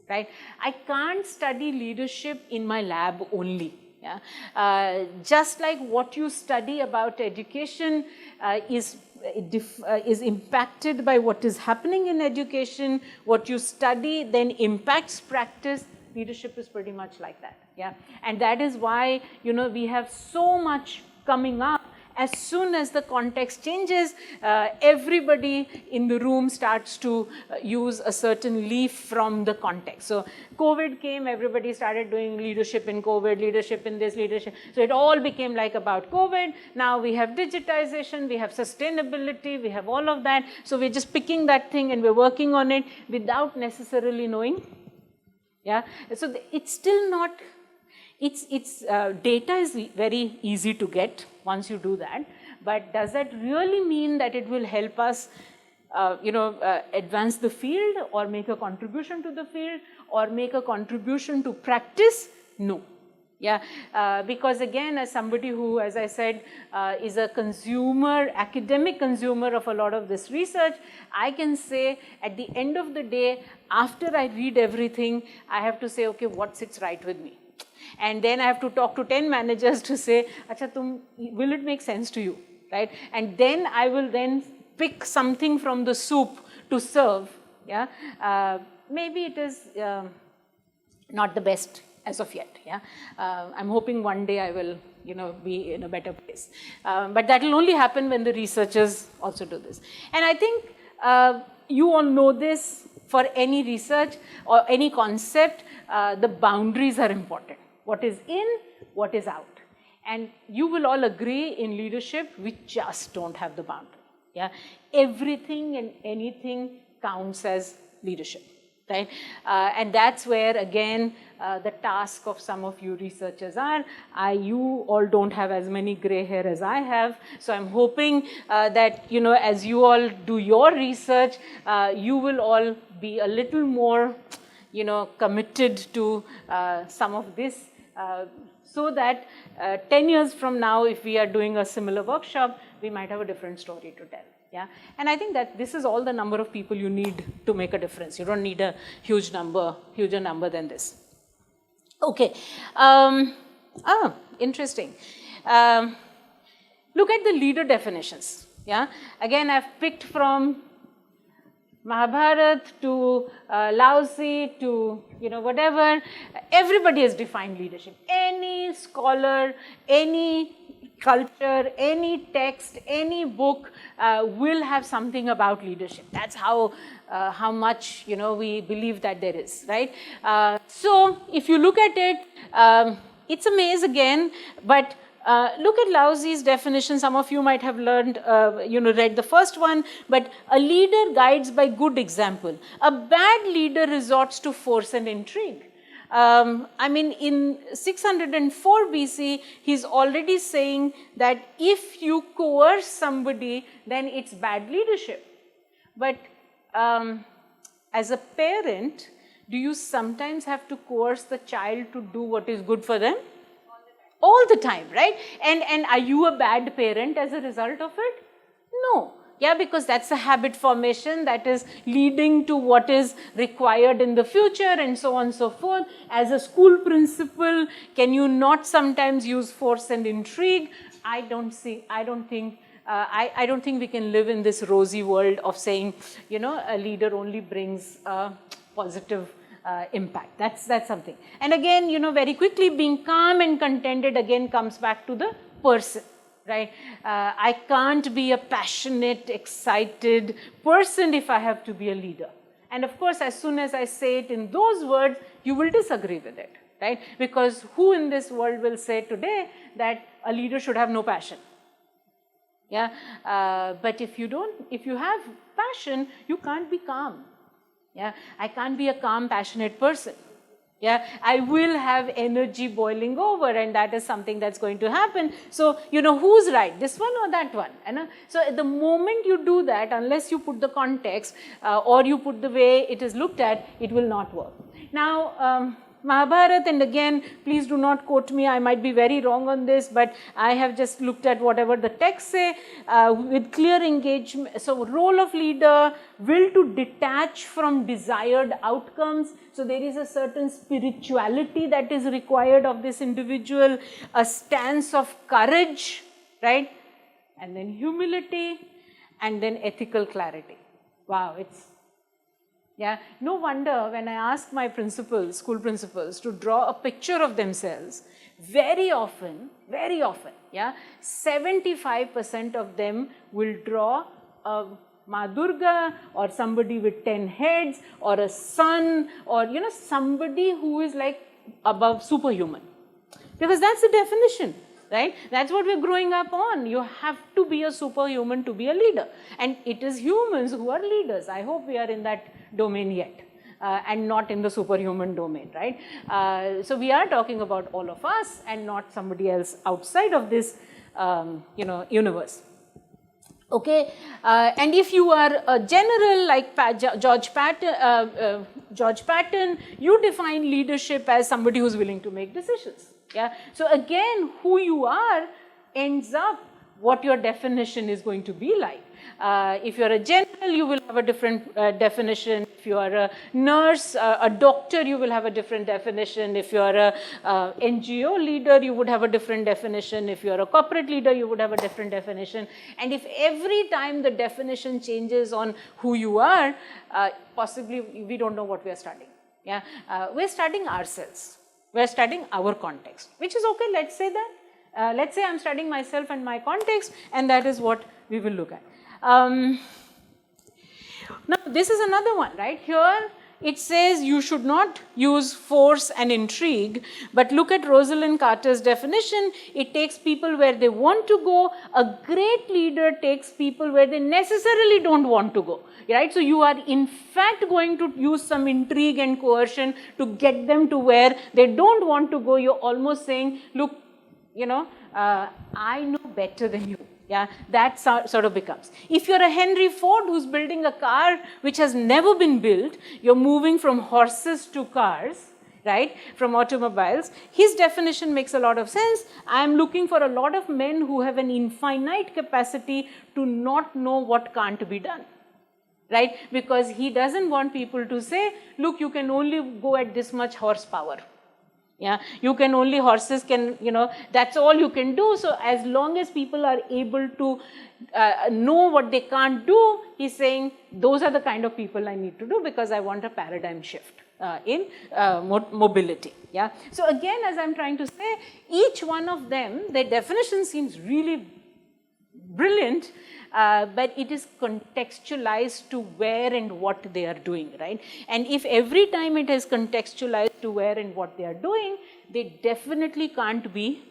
right? I can't study leadership in my lab only. Yeah? Just like what you study about education is impacted by what is happening in education, what you study then impacts practice. Leadership is pretty much like that, yeah, and that is why, you know, we have so much coming up. As soon as the context changes, everybody in the room starts to use a certain leaf from the context. So COVID came, everybody started doing leadership in COVID, leadership in this, leadership. So it all became like about COVID. Now we have digitization, we have sustainability, we have all of that. So we're just picking that thing and we're working on it without necessarily knowing. Yeah, so it's still not, data is very easy to get once you do that, but does that really mean that it will help us, advance the field or make a contribution to the field or make a contribution to practice? No. Yeah, because again, as somebody who, as I said, is a consumer, academic consumer of a lot of this research, I can say at the end of the day, after I read everything, I have to say, okay, what sits right with me? And then I have to talk to 10 managers to say, Acha, will it make sense to you, right? And then I will then pick something from the soup to serve, yeah? Maybe it is not the best as of yet, yeah. I'm hoping one day I will, be in a better place. But that will only happen when the researchers also do this. And I think you all know this, for any research or any concept, the boundaries are important. What is in, what is out. And you will all agree in leadership, we just don't have the boundary, yeah. Everything and anything counts as leadership. Right? And that's where, again, the task of some of you researchers are. You all don't have as many gray hair as I have. So I'm hoping that, as you all do your research, you will all be a little more, committed to some of this, so that 10 years from now, if we are doing a similar workshop, we might have a different story to tell. Yeah, and I think that this is all the number of people you need to make a difference. You don't need a huger number than this. Okay, interesting. Look at the leader definitions. Yeah, again, I've picked from Mahabharata to Laozi to, whatever, everybody has defined leadership. Any scholar, any culture, any text, any book will have something about leadership. That's how much, we believe that there is, right? So if you look at it, it's a maze again, but look at Laozi's definition. Some of you might have learned, read the first one, but a leader guides by good example. A bad leader resorts to force and intrigue. In 604 BC, he's already saying that if you coerce somebody, then it's bad leadership. But as a parent, do you sometimes have to coerce the child to do what is good for them? All the time, right? And are you a bad parent as a result of it? No. Yeah, because that's a habit formation that is leading to what is required in the future and so on and so forth. As a school principal, can you not sometimes use force and intrigue? I don't think we can live in this rosy world of saying, a leader only brings positive impact. That's something. And again, very quickly, being calm and contented again comes back to the person, right? I can't be a passionate, excited person if I have to be a leader. And of course, as soon as I say it in those words, you will disagree with it, right? Because who in this world will say today that a leader should have no passion? Yeah, but if you have passion, you can't be calm. Yeah, I can't be a calm, passionate person. Yeah, I will have energy boiling over, and that is something that's going to happen. So, who's right, this one or that one? So, at the moment you do that, unless you put the context or you put the way it is looked at, it will not work. Now, Mahabharata, and again, please do not quote me, I might be very wrong on this, but I have just looked at whatever the texts say with clear engagement. So, role of leader, will to detach from desired outcomes. So, there is a certain spirituality that is required of this individual, a stance of courage, right? And then humility, and then ethical clarity. Wow, yeah, no wonder when I ask my school principals to draw a picture of themselves, very often, yeah, 75% of them will draw a Ma Durga or somebody with 10 heads or a sun or, somebody who is like above superhuman. Because that's the definition. Right? That's what we're growing up on. You have to be a superhuman to be a leader. And it is humans who are leaders. I hope we are in that domain yet and not in the superhuman domain, right? So we are talking about all of us and not somebody else outside of this, universe. Okay, and if you are a general like George Patton, you define leadership as somebody who's willing to make decisions. Yeah. So again, who you are ends up what your definition is going to be like. If you're a general, you will have a different definition. If you are a nurse, a doctor, you will have a different definition. If you are a NGO leader, you would have a different definition. If you are a corporate leader, you would have a different definition. And if every time the definition changes on who you are, possibly we don't know what we are studying. Yeah, we're studying ourselves. We're studying our context, which is okay. Let's say that. Let's say I'm studying myself and my context, and that is what we will look at. Now, this is another one, right? Here, it says you should not use force and intrigue, but look at Rosalind Carter's definition. It takes people where they want to go. A great leader takes people where they necessarily don't want to go, right? So, you are in fact going to use some intrigue and coercion to get them to where they don't want to go. You're almost saying, look, I know better than you. Yeah, that sort of becomes. If you're a Henry Ford who's building a car which has never been built, you're moving from horses to cars, right, from automobiles. His definition makes a lot of sense. I'm looking for a lot of men who have an infinite capacity to not know what can't be done, right, because he doesn't want people to say, look, you can only go at this much horsepower. Yeah, you can only, horses can, that's all you can do. So as long as people are able to know what they can't do, he's saying those are the kind of people I need to do, because I want a paradigm shift in mobility. Yeah. So again, as I'm trying to say, each one of them, their definition seems really brilliant, but it is contextualized to where and what they are doing, right? And if every time it is contextualized to where and what they are doing, they definitely can't be,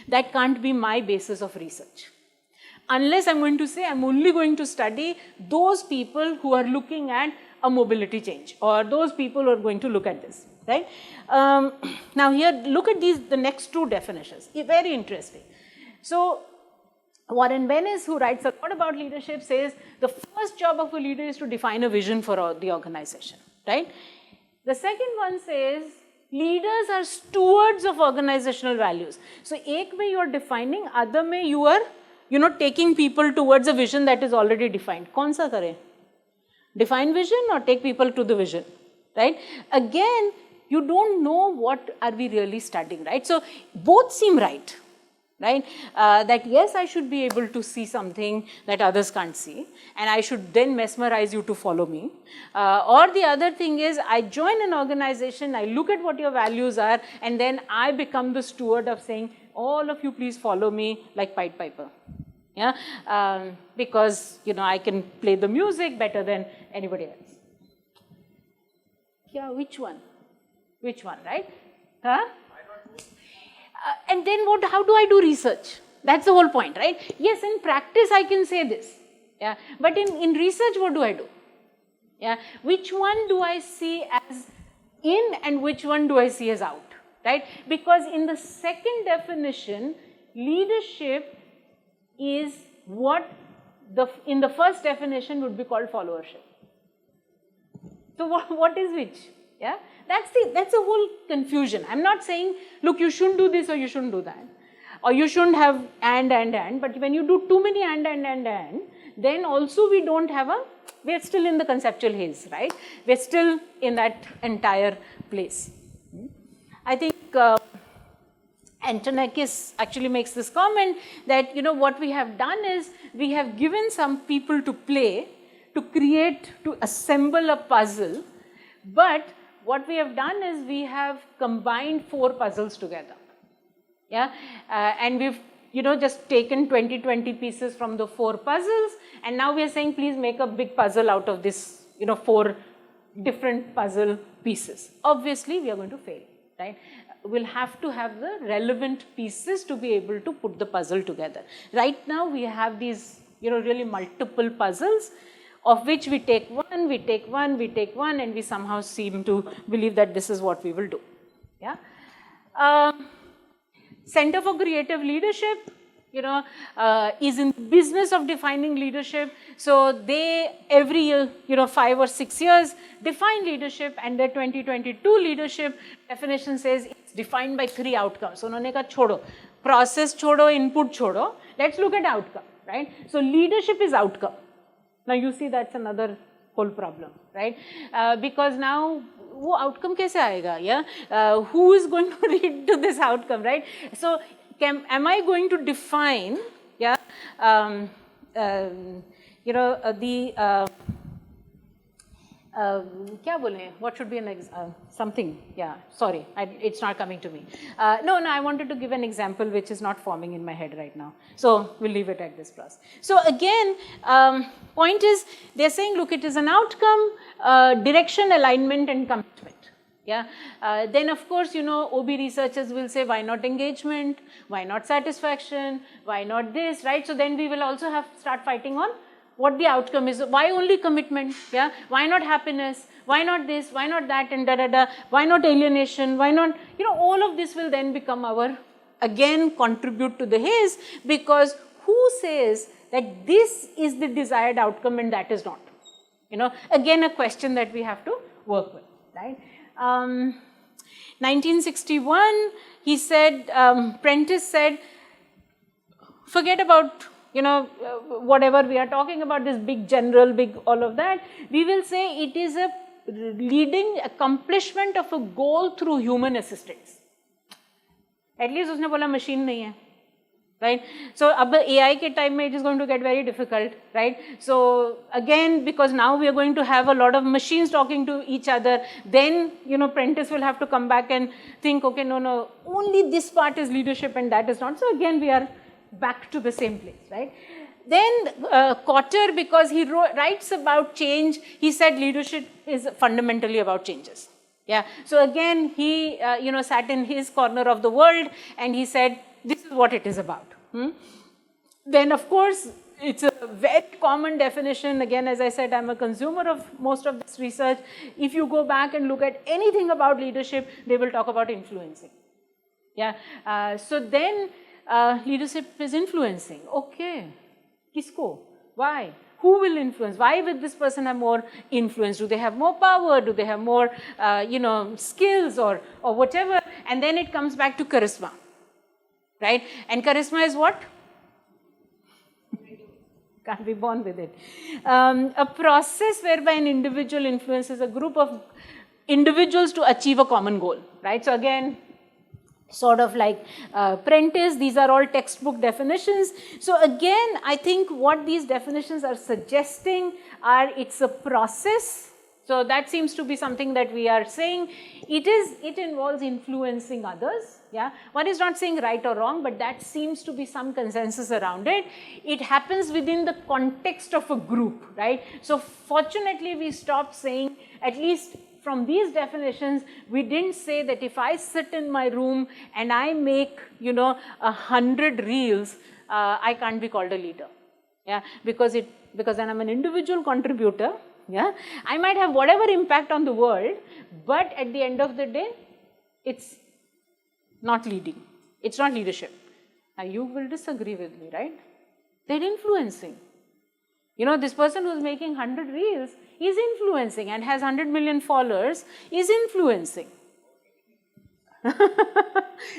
that can't be my basis of research. Unless I'm going to say I'm only going to study those people who are looking at a mobility change, or those people who are going to look at this, right? Now here, look at the next two definitions, very interesting. So Warren Bennis, who writes a lot about leadership, says the first job of a leader is to define a vision for the organization, right? The second one says leaders are stewards of organizational values. So ek mein you are defining, other mein you are taking people towards a vision that is already defined. Kaun sa kare? Define vision or take people to the vision, right? Again, you don't know what are we really studying, right? So both seem right, right? That yes, I should be able to see something that others can't see, and I should then mesmerize you to follow me. Or the other thing is, I join an organization, I look at what your values are, and then I become the steward of saying, all of you please follow me like Pied Piper. Yeah, because I can play the music better than anybody else. Yeah, which one? Which one, right? Huh? And then what? How do I do research? That's the whole point, right? Yes, in practice I can say this. Yeah, but in research, what do I do? Yeah, which one do I see as in and which one do I see as out, right? Because in the second definition, leadership is what in the first definition would be called followership. So what is which? Yeah, that's the whole confusion. I'm not saying, look, you shouldn't do this or you shouldn't do that, or you shouldn't have and, but when you do too many and, then also we don't have we're still in the conceptual haze, right? We're still in that entire place. I think Antonakis actually makes this comment that, what we have done is we have given some people to play, to create, to assemble a puzzle, but what we have done is we have combined 4 puzzles together. Yeah, and we've just taken 20 pieces from the 4 puzzles, and now we are saying, please make a big puzzle out of this 4 different puzzle pieces. Obviously, we are going to fail, right? We'll have to have the relevant pieces to be able to put the puzzle together. Right now, we have these really multiple puzzles, of which we take one, we take one, we take one, and we somehow seem to believe that this is what we will do. Yeah. Center for Creative Leadership, is in the business of defining leadership. So they every year, 5 or 6 years, define leadership, and their 2022 leadership definition says it's defined by 3 outcomes. So उन्होंने कहा छोड़ो, process छोड़ो, input छोड़ो, let's look at outcome, right? So leadership is outcome. Now you see that's another whole problem, right? Because now वो outcome कैसे आएगा? Yeah, who is going to lead to this outcome, right? So am I going to define, yeah, क्या बोलें? What should be something? Yeah, sorry, it's not coming to me. No, I wanted to give an example which is not forming in my head right now. So we'll leave it at this plus. So again, point is, they're saying, look, it is an outcome, direction, alignment, and commitment. Yeah. Then of course, OB researchers will say, why not engagement? Why not satisfaction? Why not this, right? So then we will also start fighting on what the outcome is. Why only commitment? Yeah. Why not happiness? Why not this? Why not that? And Why not alienation? Why not? All of this will then become again, contribute to the haze, because who says that this is the desired outcome and that is not? Again, a question that we have to work with, right? 1961, he said, Prentice said, forget about, whatever we are talking about, this big general, big all of that. We will say it is a leading accomplishment of a goal through human assistance. At least उसने बोला machine नहीं है. Right? So, अब AI के time में it is going to get very difficult, right? So, again, because now we are going to have a lot of machines talking to each other, then, Prentice will have to come back and think, okay, no, only this part is leadership and that is not. So, again, we are back to the same place, right? Then, Cotter, because he writes about change, he said leadership is fundamentally about changes. Yeah. So, again, he, sat in his corner of the world and he said, this is what it is about. Then, of course, it's a very common definition. Again, as I said, I'm a consumer of most of this research. If you go back and look at anything about leadership, they will talk about influencing. Yeah. So then, leadership is influencing. Okay. Kisko? Why? Who will influence? Why will this person have more influence? Do they have more power? Do they have more, skills or whatever? And then it comes back to charisma. Right? And charisma is what? Can't be born with it. A process whereby an individual influences a group of individuals to achieve a common goal. Right? So again, sort of like Prentice, these are all textbook definitions. So again, I think what these definitions are suggesting are it's a process. So that seems to be something that we are saying. It involves influencing others. Yeah, one is not saying right or wrong, but that seems to be some consensus around it. It happens within the context of a group, right? So fortunately, we stopped saying, at least from these definitions, we didn't say that if I sit in my room and I make, 100 reels, I can't be called a leader. Yeah, because then I'm an individual contributor. Yeah, I might have whatever impact on the world, but at the end of the day, it's not leading. It's not leadership. Now you will disagree with me, right? They're influencing. This person who's making 100 reels is influencing and has 100 million followers is influencing.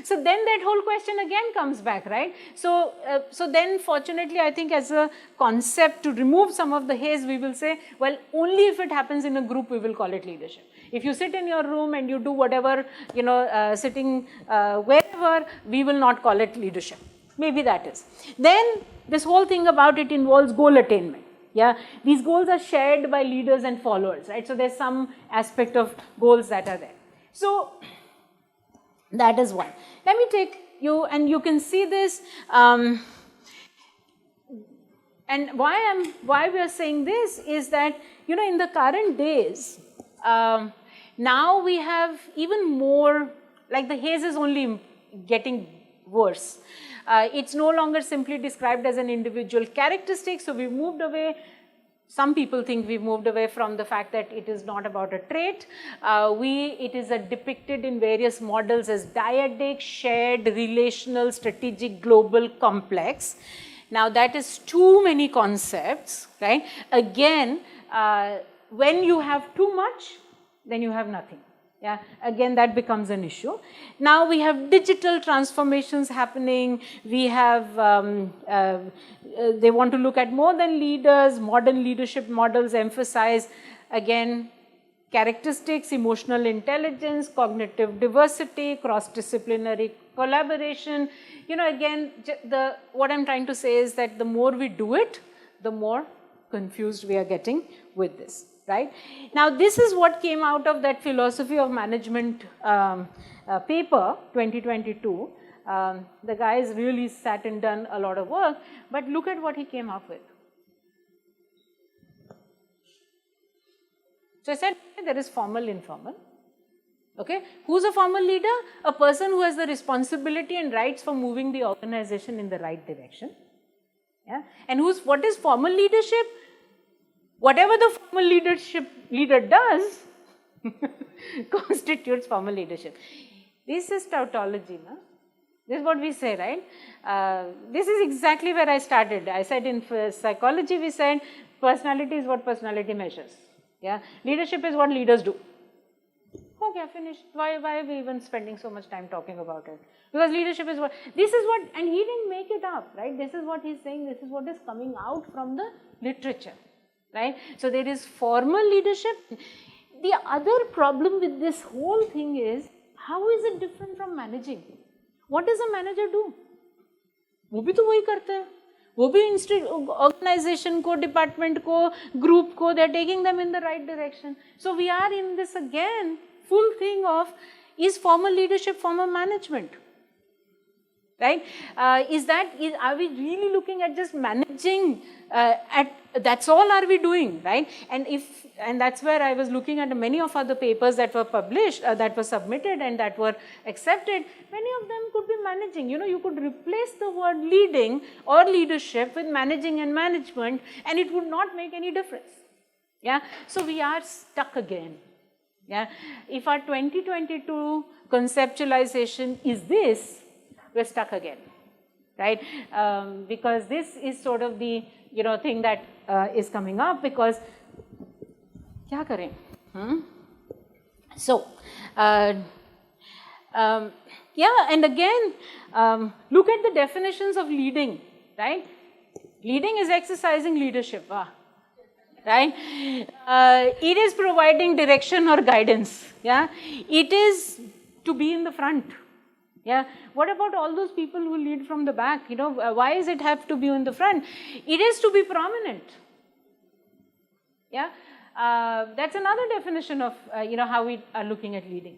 So then that whole question again comes back, right? So then fortunately, I think as a concept to remove some of the haze, we will say, well, only if it happens in a group, we will call it leadership. If you sit in your room and you do whatever, sitting wherever, we will not call it leadership. Maybe that is. Then this whole thing about it involves goal attainment. Yeah, these goals are shared by leaders and followers, right? So there's some aspect of goals that are there. So that is one. Let me take you, and you can see this. And why we are saying this is that, in the current days, now we have even more, like the haze is only getting worse. It's no longer simply described as an individual characteristic, so we moved away. Some people think we've moved away from the fact that it is not about a trait. It is depicted in various models as dyadic, shared, relational, strategic, global, complex. Now that is too many concepts, right? Again, when you have too much, then you have nothing. Yeah, again that becomes an issue. Now we have digital transformations happening. We have, they want to look at more than leaders. Modern leadership models emphasize, again, characteristics, emotional intelligence, cognitive diversity, cross-disciplinary collaboration. Again, what I'm trying to say is that the more we do it, the more confused we are getting with this. Right? Now, this is what came out of that philosophy of management paper, 2022. The guys really sat and done a lot of work, but look at what he came up with. So I said there is formal, informal. Okay, who's a formal leader? A person who has the responsibility and rights for moving the organization in the right direction. Yeah, and what is formal leadership? Whatever the formal leader does constitutes formal leadership. This is tautology, no? This is what we say, right? This is exactly where I started. I said in psychology, we said personality is what personality measures. Yeah, leadership is what leaders do. Okay, finished. Why are we even spending so much time talking about it? Because leadership is what, and he didn't make it up, right? This is what he's saying, this is what is coming out from the literature. Right? So there is formal leadership. The other problem with this whole thing is, how is it different from managing? What does a manager do? वो भी तो वही करते हैं. वो भी organization को, department को, group को, they're taking them in the right direction. So we are in this again full thing of, is formal leadership formal management? Right? Are we really looking at just managing that's all are we doing, right? And that's where I was looking at many of other papers that were published, that were submitted and that were accepted. Many of them could be managing. You could replace the word leading or leadership with managing and management, and it would not make any difference. Yeah. So we are stuck again. Yeah. If our 2022 conceptualization is this, we're stuck again, right? Because this is sort of the thing that is coming up, because kya kare? So yeah, and again look at the definitions of leading, right? Leading is exercising leadership, right? It is providing direction or guidance. Yeah, it is to be in the front. Yeah. What about all those people who lead from the back? Why does it have to be in the front? It is to be prominent. Yeah. That's another definition of how we are looking at leading.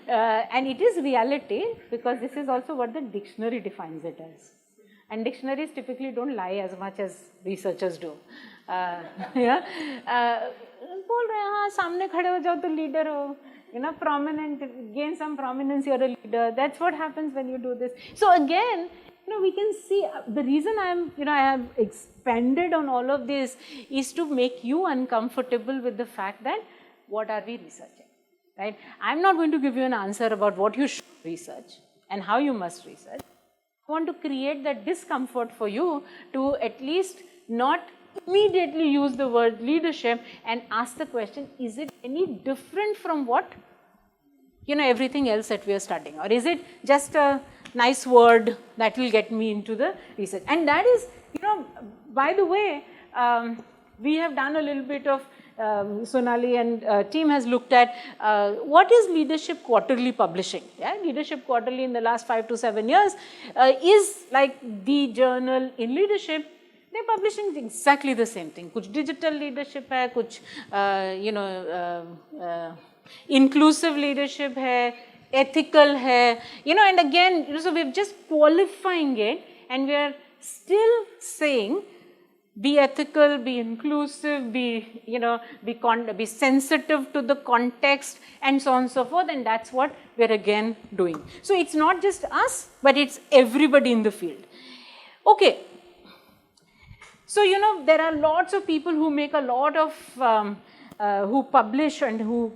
And it is reality, because this is also what the dictionary defines it as. And dictionaries typically don't lie as much as researchers do. Yeah. बोल रहे हैं हाँ सामने खड़े हो जाओ तो leader हो. Prominent, gain some prominence, you're a leader. That's what happens when you do this. So again, we can see the reason I have expanded on all of this is to make you uncomfortable with the fact that what are we researching, right? I'm not going to give you an answer about what you should research and how you must research. I want to create that discomfort for you to at least not immediately use the word leadership and ask the question, is it any different from what everything else that we are studying, or is it just a nice word that will get me into the research? And that is, by the way, we have done a little bit of Sonali and team has looked at what is Leadership Quarterly publishing. Yeah? Leadership Quarterly in the last 5 to 7 years is like the journal in leadership. They're publishing exactly the same thing. Kuch digital leadership hai, kuch inclusive leadership hai, ethical hai, and again, so we're just qualifying it, and we are still saying, be ethical, be inclusive, be sensitive to the context, and so on and so forth, and that's what we're again doing. So it's not just us, but it's everybody in the field. Okay. So, there are lots of people who make a lot of, who publish and who,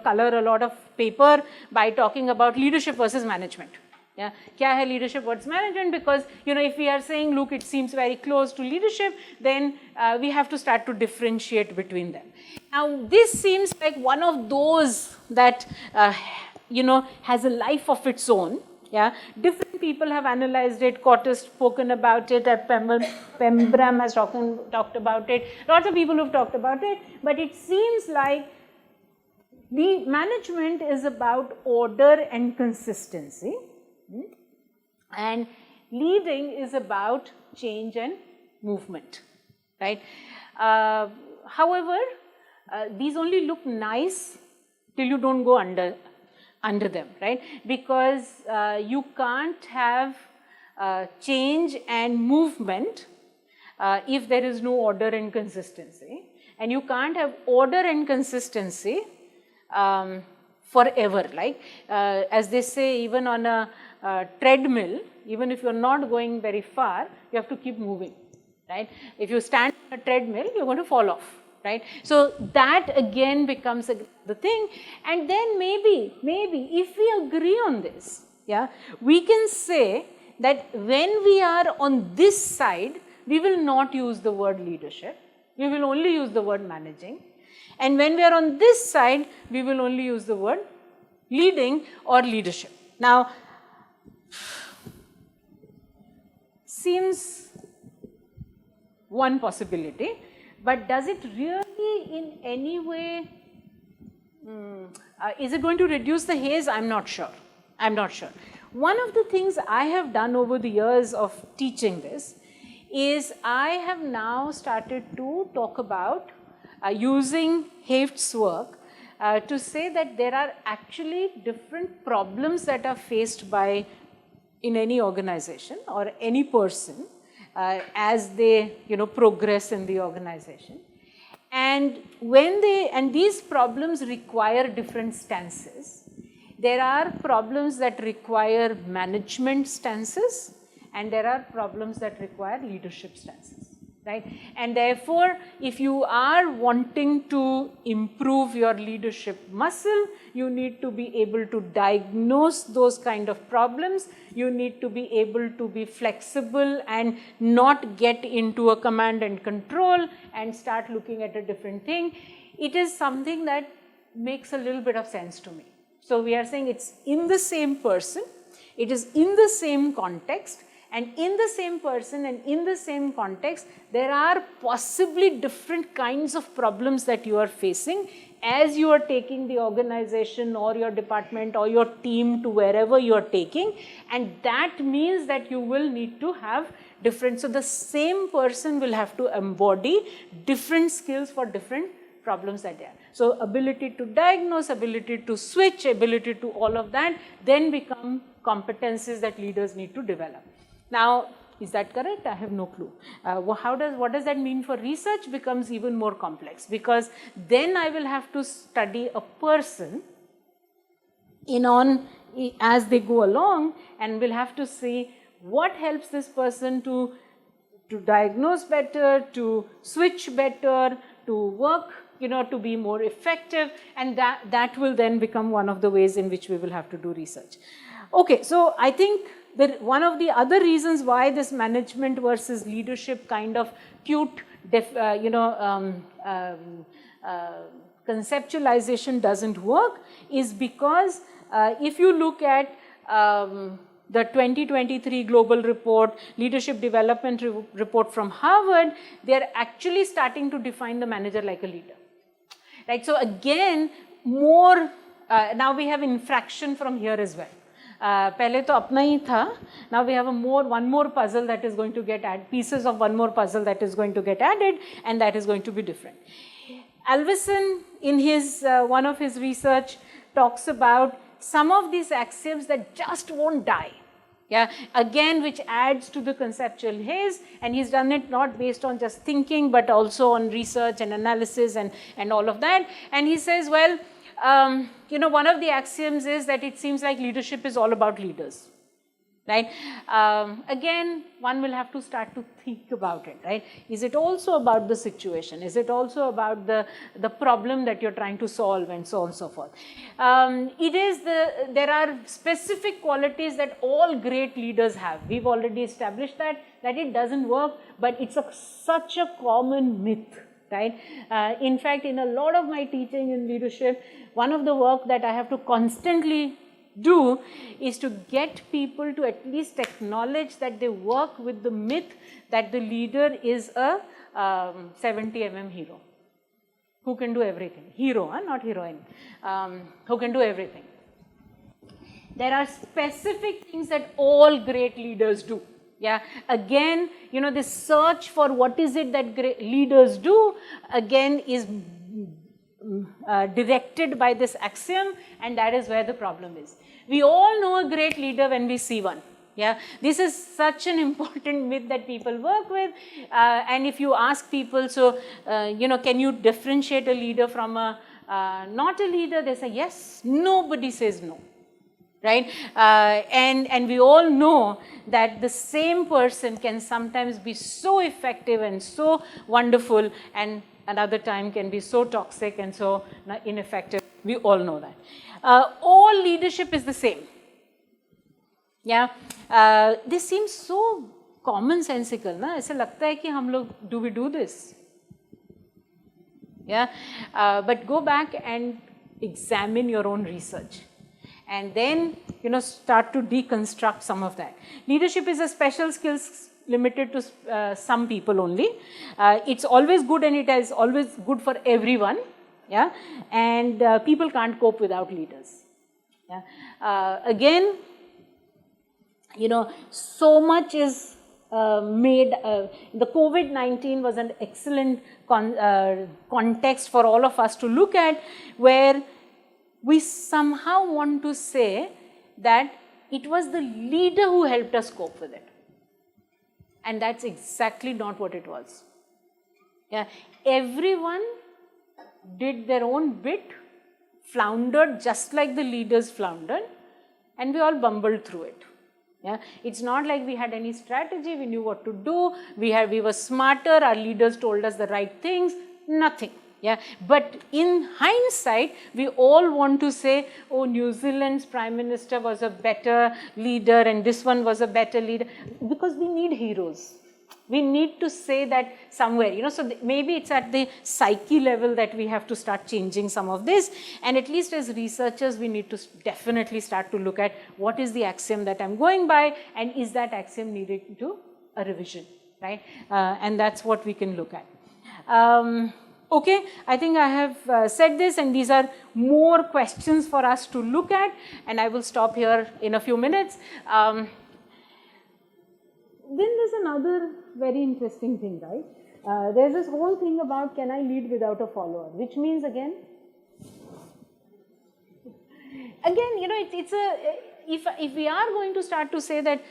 color a lot of paper by talking about leadership versus management. Yeah, kya hai leadership versus management? Because, if we are saying, look, it seems very close to leadership, then we have to start to differentiate between them. Now, this seems like one of those that, has a life of its own. Yeah, different people have analyzed it. Cott has spoken about it. Pembram has talked about it. Lots of people have talked about it. But it seems like the management is about order and consistency, and leading is about change and movement, right? However, these only look nice till you don't go under them, right? Because you can't have change and movement if there is no order and consistency, and you can't have order and consistency forever. Like as they say, even on a treadmill, even if you're not going very far, you have to keep moving, right? If you stand on a treadmill, you're going to fall off. Right? So that again becomes the thing, and then maybe if we agree on this, yeah, we can say that when we are on this side, we will not use the word leadership, we will only use the word managing, and when we are on this side, we will only use the word leading or leadership. Now, seems one possibility. But does it really in any way Is it going to reduce the haze? I'm not sure. I'm not sure. One of the things I have done over the years of teaching this is I have now started to talk about using Have's work to say that there are actually different problems that are faced by in any organization or any person as they progress in the organization. And these problems require different stances. There are problems that require management stances, and there are problems that require leadership stances, right? And therefore, if you are wanting to improve your leadership muscle, you need to be able to diagnose those kind of problems. You need to be able to be flexible and not get into a command and control and start looking at a different thing. It is something that makes a little bit of sense to me. So we are saying it's in the same person, it is in the same context, and in the same person and in the same context, there are possibly different kinds of problems that you are facing as you are taking the organization or your department or your team to wherever you are taking, and that means that you will need to have different, so the same person will have to embody different skills for different problems that they are. So ability to diagnose, ability to switch, ability to all of that then become competencies that leaders need to develop. Now, is that correct? I have no clue. What does that mean for research becomes even more complex, because then I will have to study a person as they go along, and will have to see what helps this person to diagnose better, to switch better, to work, to be more effective, and that will then become one of the ways in which we will have to do research. Okay, so I think that one of the other reasons why this management versus leadership kind of cute, conceptualization doesn't work is because if you look at the 2023 global report, leadership development report from Harvard, they're actually starting to define the manager like a leader. Right, so again, more, now we have infraction from here as well. पहले तो अपना ही था, now we have one more puzzle that is going to get added, pieces of one more puzzle that is going to get added, and that is going to be different. Alvison, in his one of his research, talks about some of these axioms that just won't die. Yeah, again, which adds to the conceptual haze, and he's done it not based on just thinking, but also on research and analysis and all of that. And he says, well, one of the axioms is that it seems like leadership is all about leaders, right? Again, one will have to start to think about it, right? Is it also about the situation? Is it also about the problem that you're trying to solve, and so on and so forth? There are specific qualities that all great leaders have. We've already established that it doesn't work, but it's such a common myth. Right? In fact, in a lot of my teaching in leadership, one of the work that I have to constantly do is to get people to at least acknowledge that they work with the myth that the leader is a 70mm hero who can do everything. Hero, not heroine, who can do everything. There are specific things that all great leaders do. Yeah, again, this search for what is it that great leaders do, again, is directed by this axiom, and that is where the problem is. We all know a great leader when we see one. Yeah, this is such an important myth that people work with, and if you ask people, so, can you differentiate a leader from a not a leader, they say yes, nobody says no. Right? And we all know that the same person can sometimes be so effective and so wonderful, and another time can be so toxic and so ineffective. We all know that. All leadership is the same. Yeah, this seems so commonsensical, ना? ऐसे लगता है कि हम लोग, do we do this? Yeah, but go back and examine your own research. And then, start to deconstruct some of that. Leadership is a special skill limited to some people only. It's always good, and it is always good for everyone. Yeah, and people can't cope without leaders. Yeah, again, you know, so much is made. The COVID-19 was an excellent context for all of us to look at, where we somehow want to say that it was the leader who helped us cope with it. And that's exactly not what it was. Yeah, everyone did their own bit, floundered just like the leaders floundered, and we all bumbled through it. Yeah, it's not like we had any strategy, we knew what to do, we were smarter, our leaders told us the right things, nothing. Yeah, but in hindsight, we all want to say, oh, New Zealand's Prime Minister was a better leader and this one was a better leader, because we need heroes. We need to say that somewhere, you know, so maybe it's at the psyche level that we have to start changing some of this, and at least as researchers, we need to definitely start to look at what is the axiom that I'm going by, and is that axiom needed to a revision, right? And that's what we can look at. Okay, I think I have said this, and these are more questions for us to look at, and I will stop here in a few minutes. Then there's another very interesting thing, right? There's this whole thing about, can I lead without a follower, which means again, you know, if we are going to start to say that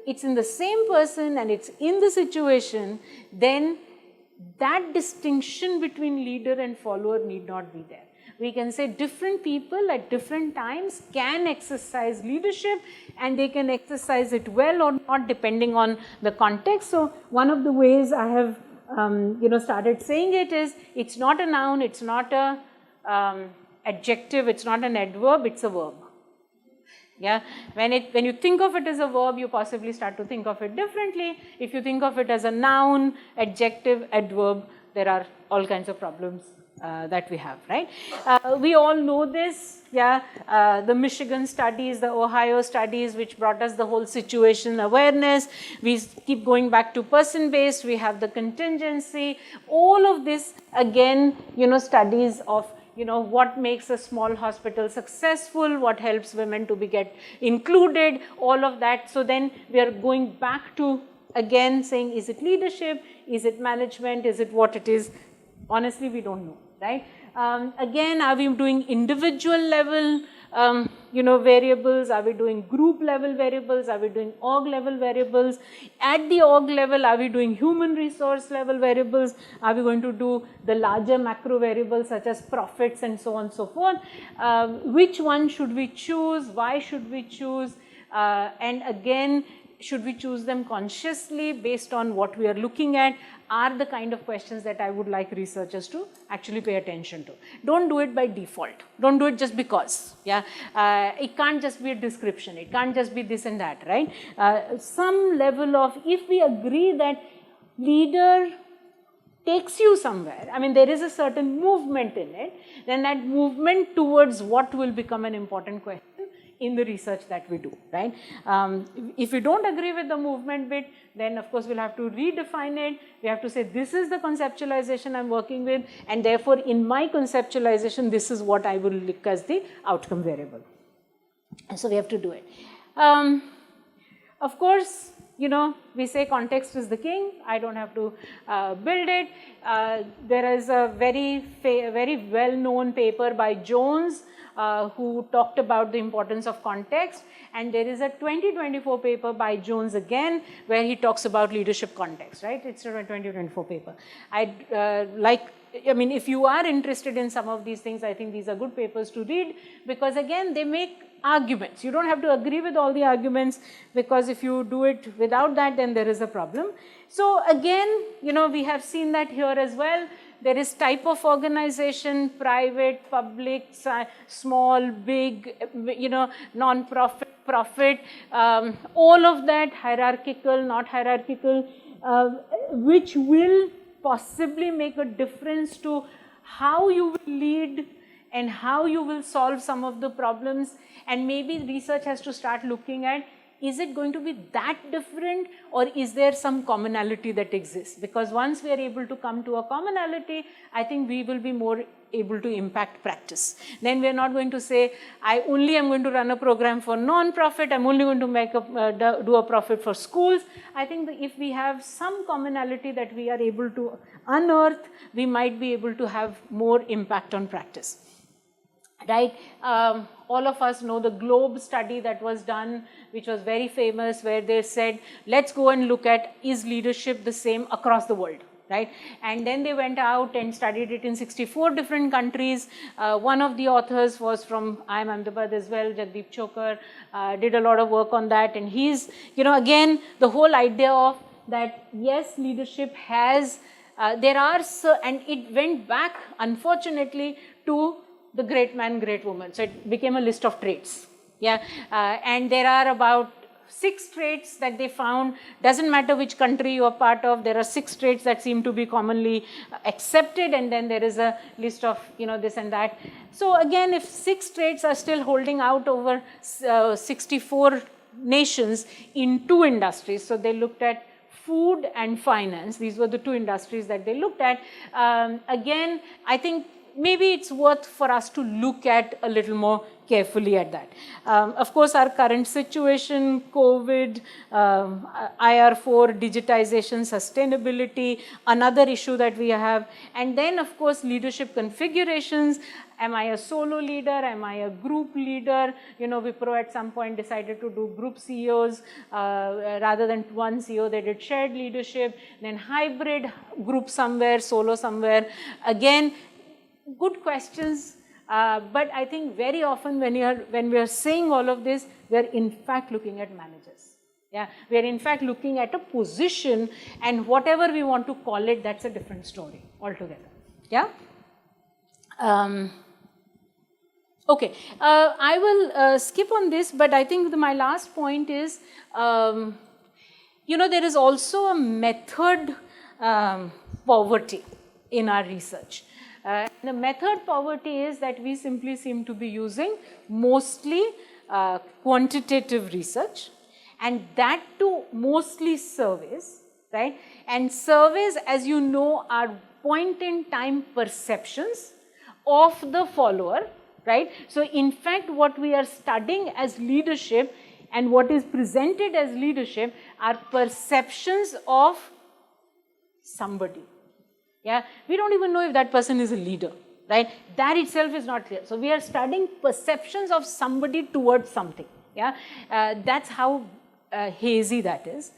it's in the same person and it's in the situation, then that distinction between leader and follower need not be there. We can say different people at different times can exercise leadership, and they can exercise it well or not depending on the context. So one of the ways I have you know, started saying it is, it's not a noun, it's not a adjective, it's not an adverb, it's a verb. Yeah, when you think of it as a verb, you possibly start to think of it differently. If you think of it as a noun, adjective, adverb, there are all kinds of problems that we have, right? We all know this, yeah, the Michigan studies, the Ohio studies, which brought us the whole situation awareness. We keep going back to person-based, we have the contingency, all of this, again, you know, studies of, you know, what makes a small hospital successful, what helps women to get included, all of that. So then we are going back to, again, saying, is it leadership, is it management, is it what it is? Honestly, we don't know, right? Again, are we doing individual level, you know, variables? Are we doing group level variables? Are we doing org level variables? At the org level, are we doing human resource level variables? Are we going to do the larger macro variables such as profits and so on and so forth? Which one should we choose? Why should we choose? And again, should we choose them consciously based on what we are looking at? Are the kind of questions that I would like researchers to actually pay attention to. Don't do it by default. Don't do it just because. Yeah, it can't just be a description. It can't just be this and that, right? Some level of, if we agree that leader takes you somewhere, I mean, there is a certain movement in it, then that movement towards what will become an important question in the research that we do, right? If we don't agree with the movement bit, then of course we'll have to redefine it. We have to say, this is the conceptualization I'm working with, and therefore in my conceptualization, this is what I will look as the outcome variable. And so we have to do it. Of course, you know, we say context is the king. I don't have to build it. There is a very well-known paper by Jones who talked about the importance of context, and there is a 2024 paper by Jones again where he talks about leadership context, right? It's a 2024 paper. I mean, if you are interested in some of these things, I think these are good papers to read, because again, they make arguments. You don't have to agree with all the arguments, because if you do it without that, then there is a problem. So again, you know, we have seen that here as well. There is type of organization, private, public, small, big, you know, non-profit, profit, all of that, hierarchical, not hierarchical, which will possibly make a difference to how you will lead and how you will solve some of the problems. And maybe research has to start looking at, is it going to be that different, or is there some commonality that exists? Because once we are able to come to a commonality, I think we will be more able to impact practice. Then we are not going to say, I only am going to run a program for non-profit, I'm only going to make do a profit for schools. I think that if we have some commonality that we are able to unearth, we might be able to have more impact on practice. Right? All of us know the Globe study that was done, which was very famous, where they said, let's go and look at, is leadership the same across the world? Right? And then they went out and studied it in 64 different countries. One of the authors was from IIM Ahmedabad as well, Jagdeep Chokar, did a lot of work on that. And he's, again, the whole idea of that, yes, leadership has, and it went back, unfortunately, to the great man, great woman. So it became a list of traits. Yeah, and there are about 6 traits that they found. Doesn't matter which country you are part of, there are 6 traits that seem to be commonly accepted, and then there is a list of this and that. So again, if 6 traits are still holding out over 64 nations in 2 industries, so they looked at food and finance. These were the 2 industries that they looked at. Again, I think maybe it's worth for us to look at a little more carefully at that. Of course, our current situation, COVID, IR4, digitization, sustainability, another issue that we have. And then, of course, leadership configurations. Am I a solo leader? Am I a group leader? Wipro at some point decided to do group CEOs. Rather than one CEO, they did shared leadership. Then hybrid, group somewhere, solo somewhere. Again, good questions, but I think very often when we are saying all of this, we are in fact looking at managers. Yeah, we are in fact looking at a position, and whatever we want to call it, that's a different story altogether. Yeah. Okay, I will skip on this, but I think my last point is, there is also a method poverty in our research. The method poverty is that we simply seem to be using mostly quantitative research, and that too mostly surveys, right? And surveys, as you know, are point-in-time perceptions of the follower, right? So in fact, what we are studying as leadership and what is presented as leadership are perceptions of somebody. Yeah, we don't even know if that person is a leader, right? That itself is not clear. So we are studying perceptions of somebody towards something. Yeah, that's how hazy that is.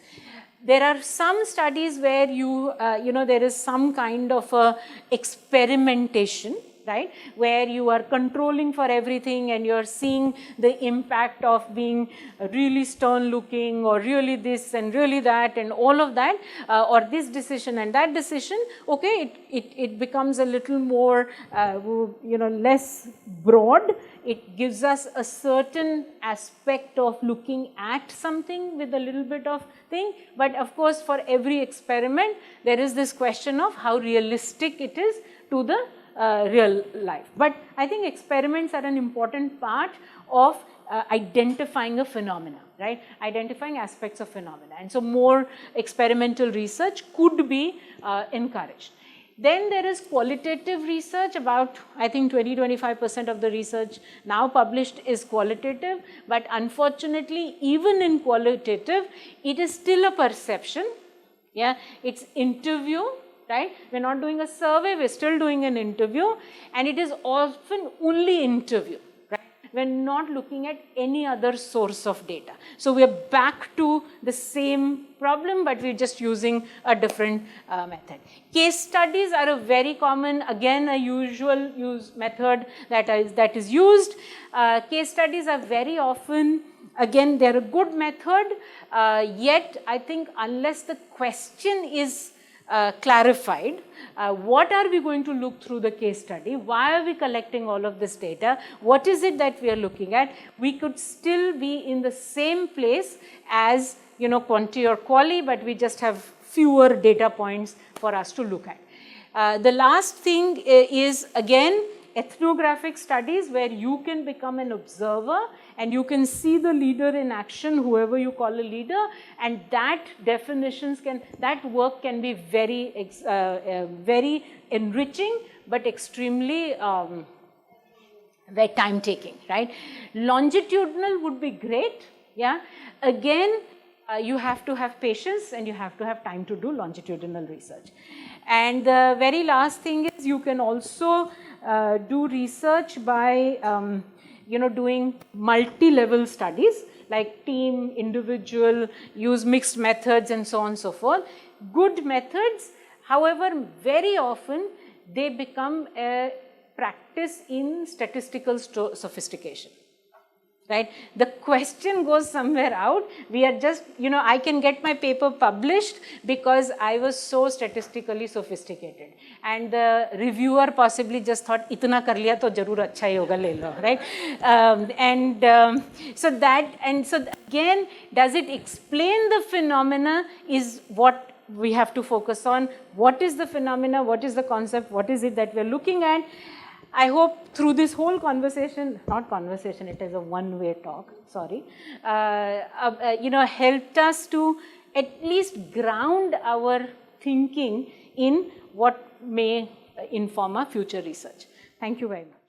There are some studies where there is some kind of a experimentation, right, where you are controlling for everything and you're seeing the impact of being really stern looking, or really this and really that and all of that, or this decision and that decision. Okay, it becomes a little more less broad. It gives us a certain aspect of looking at something with a little bit of thing, but of course for every experiment there is this question of how realistic it is to the real life. But I think experiments are an important part of identifying a phenomena, right? Identifying aspects of phenomena. And so more experimental research could be encouraged. Then there is qualitative research. About, I think, 20-25% of the research now published is qualitative, but unfortunately, even in qualitative, it is still a perception. Yeah, it's interview. Right? We're not doing a survey, we're still doing an interview, and it is often only interview. Right? We're not looking at any other source of data. So we're back to the same problem, but we're just using a different method. Case studies are a very common, again, a usual use method that is used. Case studies are very often, again, they're a good method, yet I think unless the question is clarified, what are we going to look through the case study? Why are we collecting all of this data? What is it that we are looking at? We could still be in the same place as quanti or quali, but we just have fewer data points for us to look at. The last thing is, again, ethnographic studies where you can become an observer and you can see the leader in action, whoever you call a leader, and that that work can be very, very enriching, but extremely very time taking, right? Longitudinal would be great, yeah. Again, you have to have patience and you have to have time to do longitudinal research. And the very last thing is you can also do research by, doing multi-level studies like team, individual, use mixed methods and so on and so forth. Good methods, however, very often they become a practice in statistical sophistication. Right? The question goes somewhere out. We are just, I can get my paper published because I was so statistically sophisticated. And the reviewer possibly just thought, itna kar liya to jarur acha hi hoga, le lo, right? So again, does it explain the phenomena is what we have to focus on. What is the phenomena? What is the concept? What is it that we are looking at? I hope through this whole conversation, not conversation, it is a one-way talk, sorry, helped us to at least ground our thinking in what may inform our future research. Thank you very much.